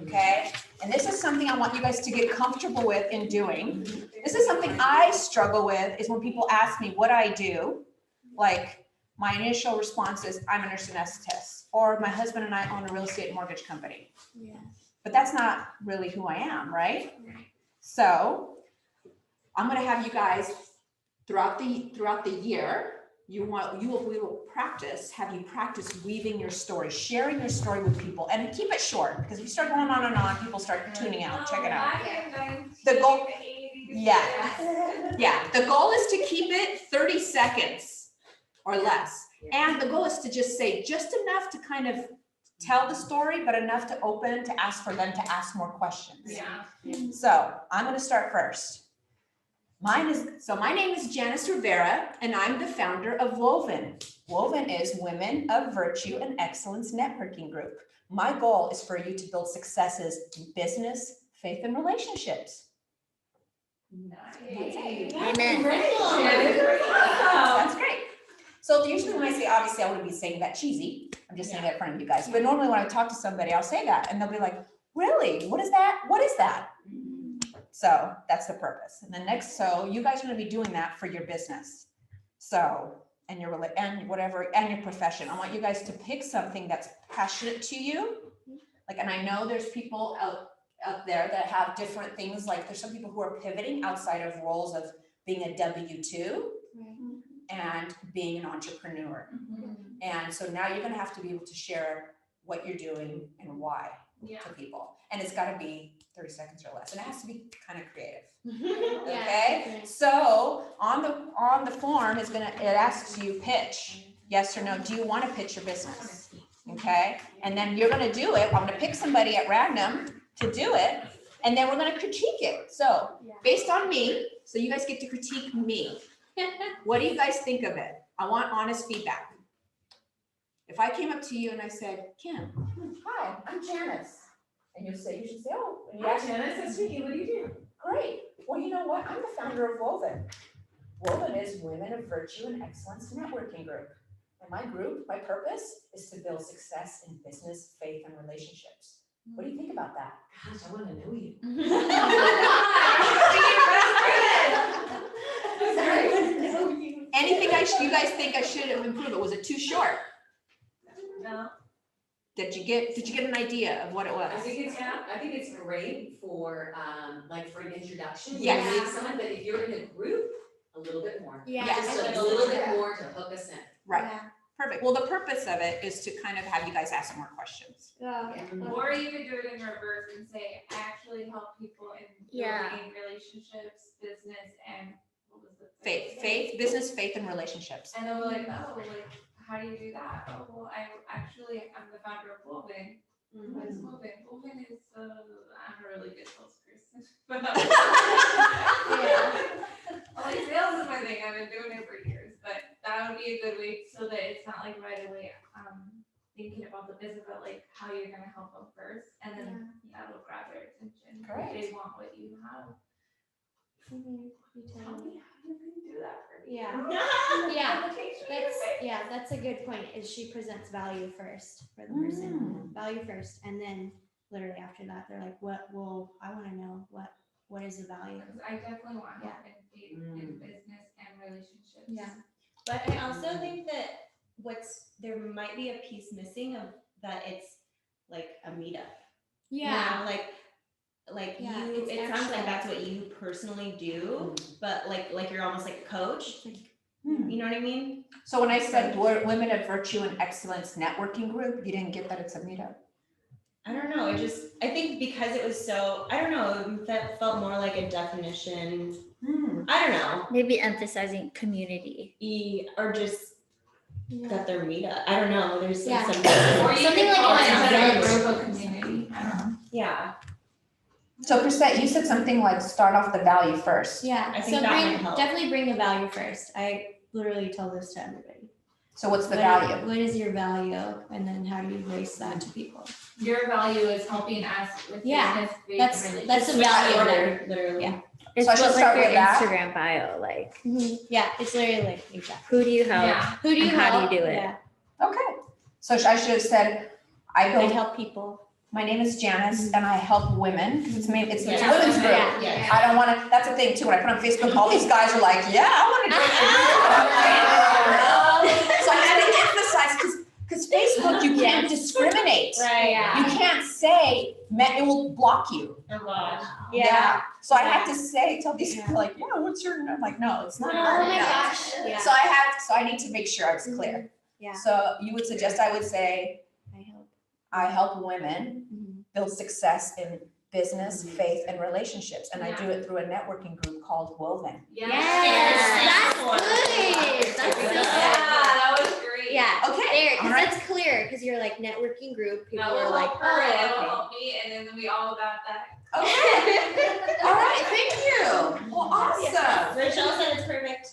okay? And this is something I want you guys to get comfortable with in doing. This is something I struggle with, is when people ask me what I do, like my initial response is I'm a nurse anesthetist, or my husband and I own a real estate mortgage company. But that's not really who I am, right? So I'm gonna have you guys throughout the year, we will have you practice weaving your story, sharing your story with people, and keep it short, because if you start going on and on, people start tuning out. Check it out. The goal, the goal is to keep it 30 seconds or less. And the goal is to just say just enough to kind of tell the story, but enough to open to ask for them to ask more questions. So I'm going to start first. My name is Janice Rivera, and I'm the founder of Woven. Woven is Women of Virtue and Excellence Networking Group. My goal is for you to build successes in business, faith, and relationships. Nice. Amen. That's great. So usually when I say, obviously I wouldn't be saying that cheesy. I'm just saying that in front of you guys. But normally when I talk to somebody, I'll say that, and they'll be like, really? What is that? What is that? So that's the purpose. And then next, so you guys are going to be doing that for your business. So, and your profession. I want you guys to pick something that's passionate to you. Like, and I know there's people out there that have different things. Like there's some people who are pivoting outside of roles of being a W-2 and being an entrepreneur. And so now you're going to have to be able to share what you're doing and why to people. And it's got to be 30 seconds or less. And it has to be kind of creative. Okay? So on the form it asks you pitch. Yes or no. Do you want to pitch your business? Okay? And then you're going to do it. I'm going to pick somebody at random to do it. And then we're going to critique it. So based on me, so you guys get to critique me. What do you guys think of it? I want honest feedback. If I came up to you and I said, Kim, hi, I'm Janice. And you should say, oh, Hi, Janice, that's me. What do you do? Great. Well, you know what? I'm the founder of Woven. Woven is Women of Virtue and Excellence Networking Group. And my purpose is to build success in business, faith, and relationships. What do you think about that? Gosh, I want to know you. Anything you guys think I should have improved? Was it too short? No. Did you get an idea of what it was? I think it's great for like for an introduction. Yes. You need someone, but if you're in a group, a little bit more. Yes. Just a little bit more to hook us in. Right. Perfect. Well, the purpose of it is to kind of have you guys ask some more questions. Or you could do it in reverse and say, I actually help people in building relationships, business, and what was the Faith, business, faith, and relationships. And they'll be like, oh, like, how do you do that? Oh, well, I'm the founder of Woven. What's moving? Moving is, I'm a really good salesperson. But like sales is my thing. I've been doing it for years, but that would be a good way so that it's not like right away thinking about the business, but like how you're gonna help them first, and then that will grab their attention. Correct. They want what you have. Tell me how you can do that for me. Yeah. That's a good point, is she presents value first for the person, value first, and then literally after that, they're like, I want to know what is the value? Because I definitely want help in business and relationships. Yeah. But I also think that there might be a piece missing of that. It's like a meetup. Yeah. You know, like Yeah, you, it's it sounds like actual. that's what you personally do, but like you're almost like a coach. You know what I mean? So when I said Women of Virtue and Excellence Networking Group, you didn't get that it's a meetup? I don't know. I think because it was so, I don't know, that felt more like a definition. I don't know. Maybe emphasizing community. Or just that they're meetup. I don't know. There's Yeah. some Or you Something could call like it an a event. group of community. I don't know. yeah. So Chrisette, you said something like start off the value first. Yeah. I think So that might help. definitely bring the value first. I literally tell this to everybody. So what's the value? What is your value? And then how do you voice that to people? Your value is helping us with Yeah, business, faith, that's- and that's a relationships. value. Order, literally. Yeah. It's So I should what, start like with your that? Instagram bio, like Yeah, it's literally like exactly. who do you help? Yeah. Who do you And how do you help? do it? Yeah, Okay. So I should have said, I I build, help people. my name is Janice and I help women. It's a women's group. Yeah. I don't wanna, that's the thing too, when I put on Facebook, all these guys are like, yeah, I wanna join your group. So I had to emphasize, cause Facebook, you can't discriminate. Right. You can't say, it will block you. Oh gosh. Yeah. So I had to tell these people like, yeah, what's your, I'm like, no, it's not. Oh my no. gosh. Yeah. So I need to make sure I was clear. Yeah. So you would suggest I would say, I help women build success in business, faith, and relationships. And I do it through a networking group called Woven. Yes. That's good. That's so Yeah, that was great. Yeah. Okay. There, all because right. that's clear, because you're like networking group, people That will are like, help her, and it'll oh, help me, and then we all got that. Okay. All right, thank you. Well, awesome. Rachel said it's perfect.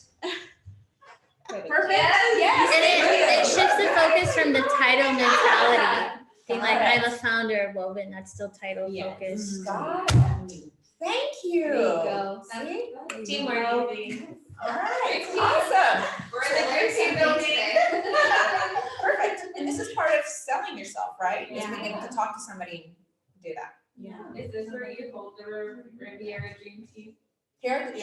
Perfect. Yes. Yes. And thank you. it shifts the focus from the title mentality. Being like, Got it. I'm a founder of Woven, that's still title focused. Got it. Thank you. there you go. See? Teamwork. All right, awesome. We're in the great team building. Perfect. And this is part of selling yourself, right? Is Yeah. being able to talk to somebody and do that. Yeah. Is this where you hold the Riviera Dream Team? Here,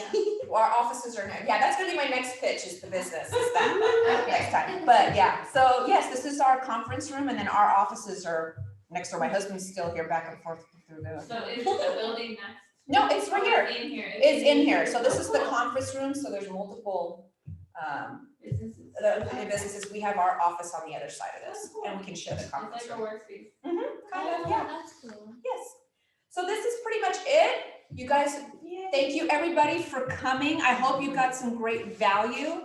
our offices are, that's gonna be my next pitch, is the business, is that, next time. But yeah, so yes, this is our conference room, and then our offices are next door. My husband's still here back and forth through the. So is the building next? No, it's right here. In here. It's in here. So this is the conference room, so there's multiple, Businesses. the businesses. We have our office on the other side of this, and we can show the It's conference like a room. workspace. Kind of, yeah. That's cool. Yes. So this is pretty much it. You guys, thank you everybody for coming. I hope you got some great value.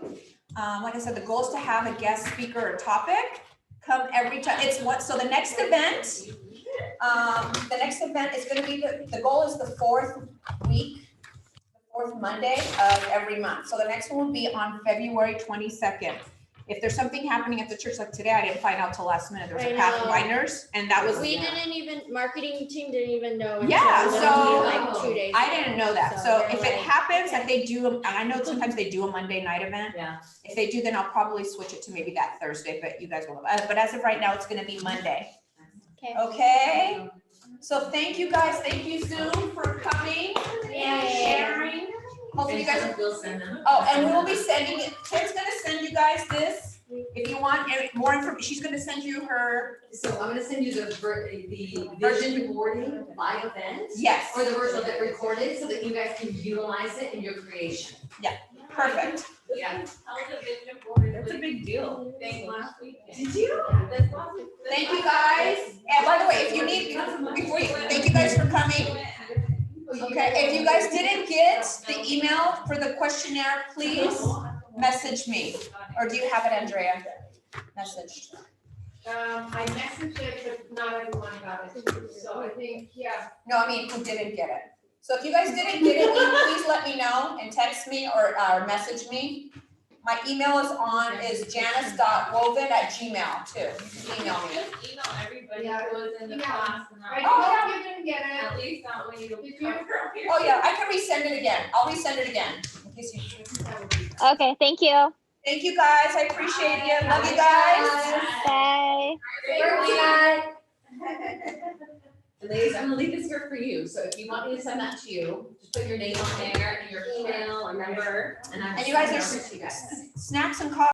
Like I said, the goal is to have a guest speaker or topic come every time. So the next event is gonna be, the goal is the fourth Monday of every month. So the next one will be on February 22nd. If there's something happening at the church like today, I didn't find out till last minute. There was a I know. Pathfinders, and that was. Marketing team didn't even know. until Yeah, literally so- like 2 days. I didn't know that. So they're if it like, happens that they do, and I know sometimes they do a Monday night event. Yeah. If they do, then I'll probably switch it to maybe that Thursday, but you guys will. But as of right now, it's gonna be Monday. Okay. Okay? So thank you guys. Thank you Zoom for coming and sharing. Hopefully you guys. Oh, and we will be sending it. Kim's gonna send you guys this. If you want more information, she's gonna send you her. So I'm gonna send you the Version boarding by event. Yes. Or the version of it recorded so that you guys can utilize it in your creation. Perfect. Yeah. That was a vision board. That's a big deal. Thing last week. Did you? Thank you guys. And by the way, if you need, thank you guys for coming. Okay, if you guys didn't get the email for the questionnaire, please message me. Or do you have it, Andrea? Message. I messaged it, but not everyone got it, so I think, yeah. No, I mean, who didn't get it? So if you guys didn't get it, please let me know and text me or message me. My email is janice.woven@gmail too. You can email me. Just email everybody Yeah. who was in the Yeah. class and I that. hope you didn't get At it. least that way you'll Did you? cover up your. Oh yeah, I can resend it again. I'll resend it again. In case you. Okay, thank you. Thank you guys. I appreciate you. Love you guys. Bye. And ladies, I'm gonna leave this here for you, so if you want me to send that to you, just put your name on there and your email or number, and I'm. And you guys, sending it there's over to you guys. snacks and coffee.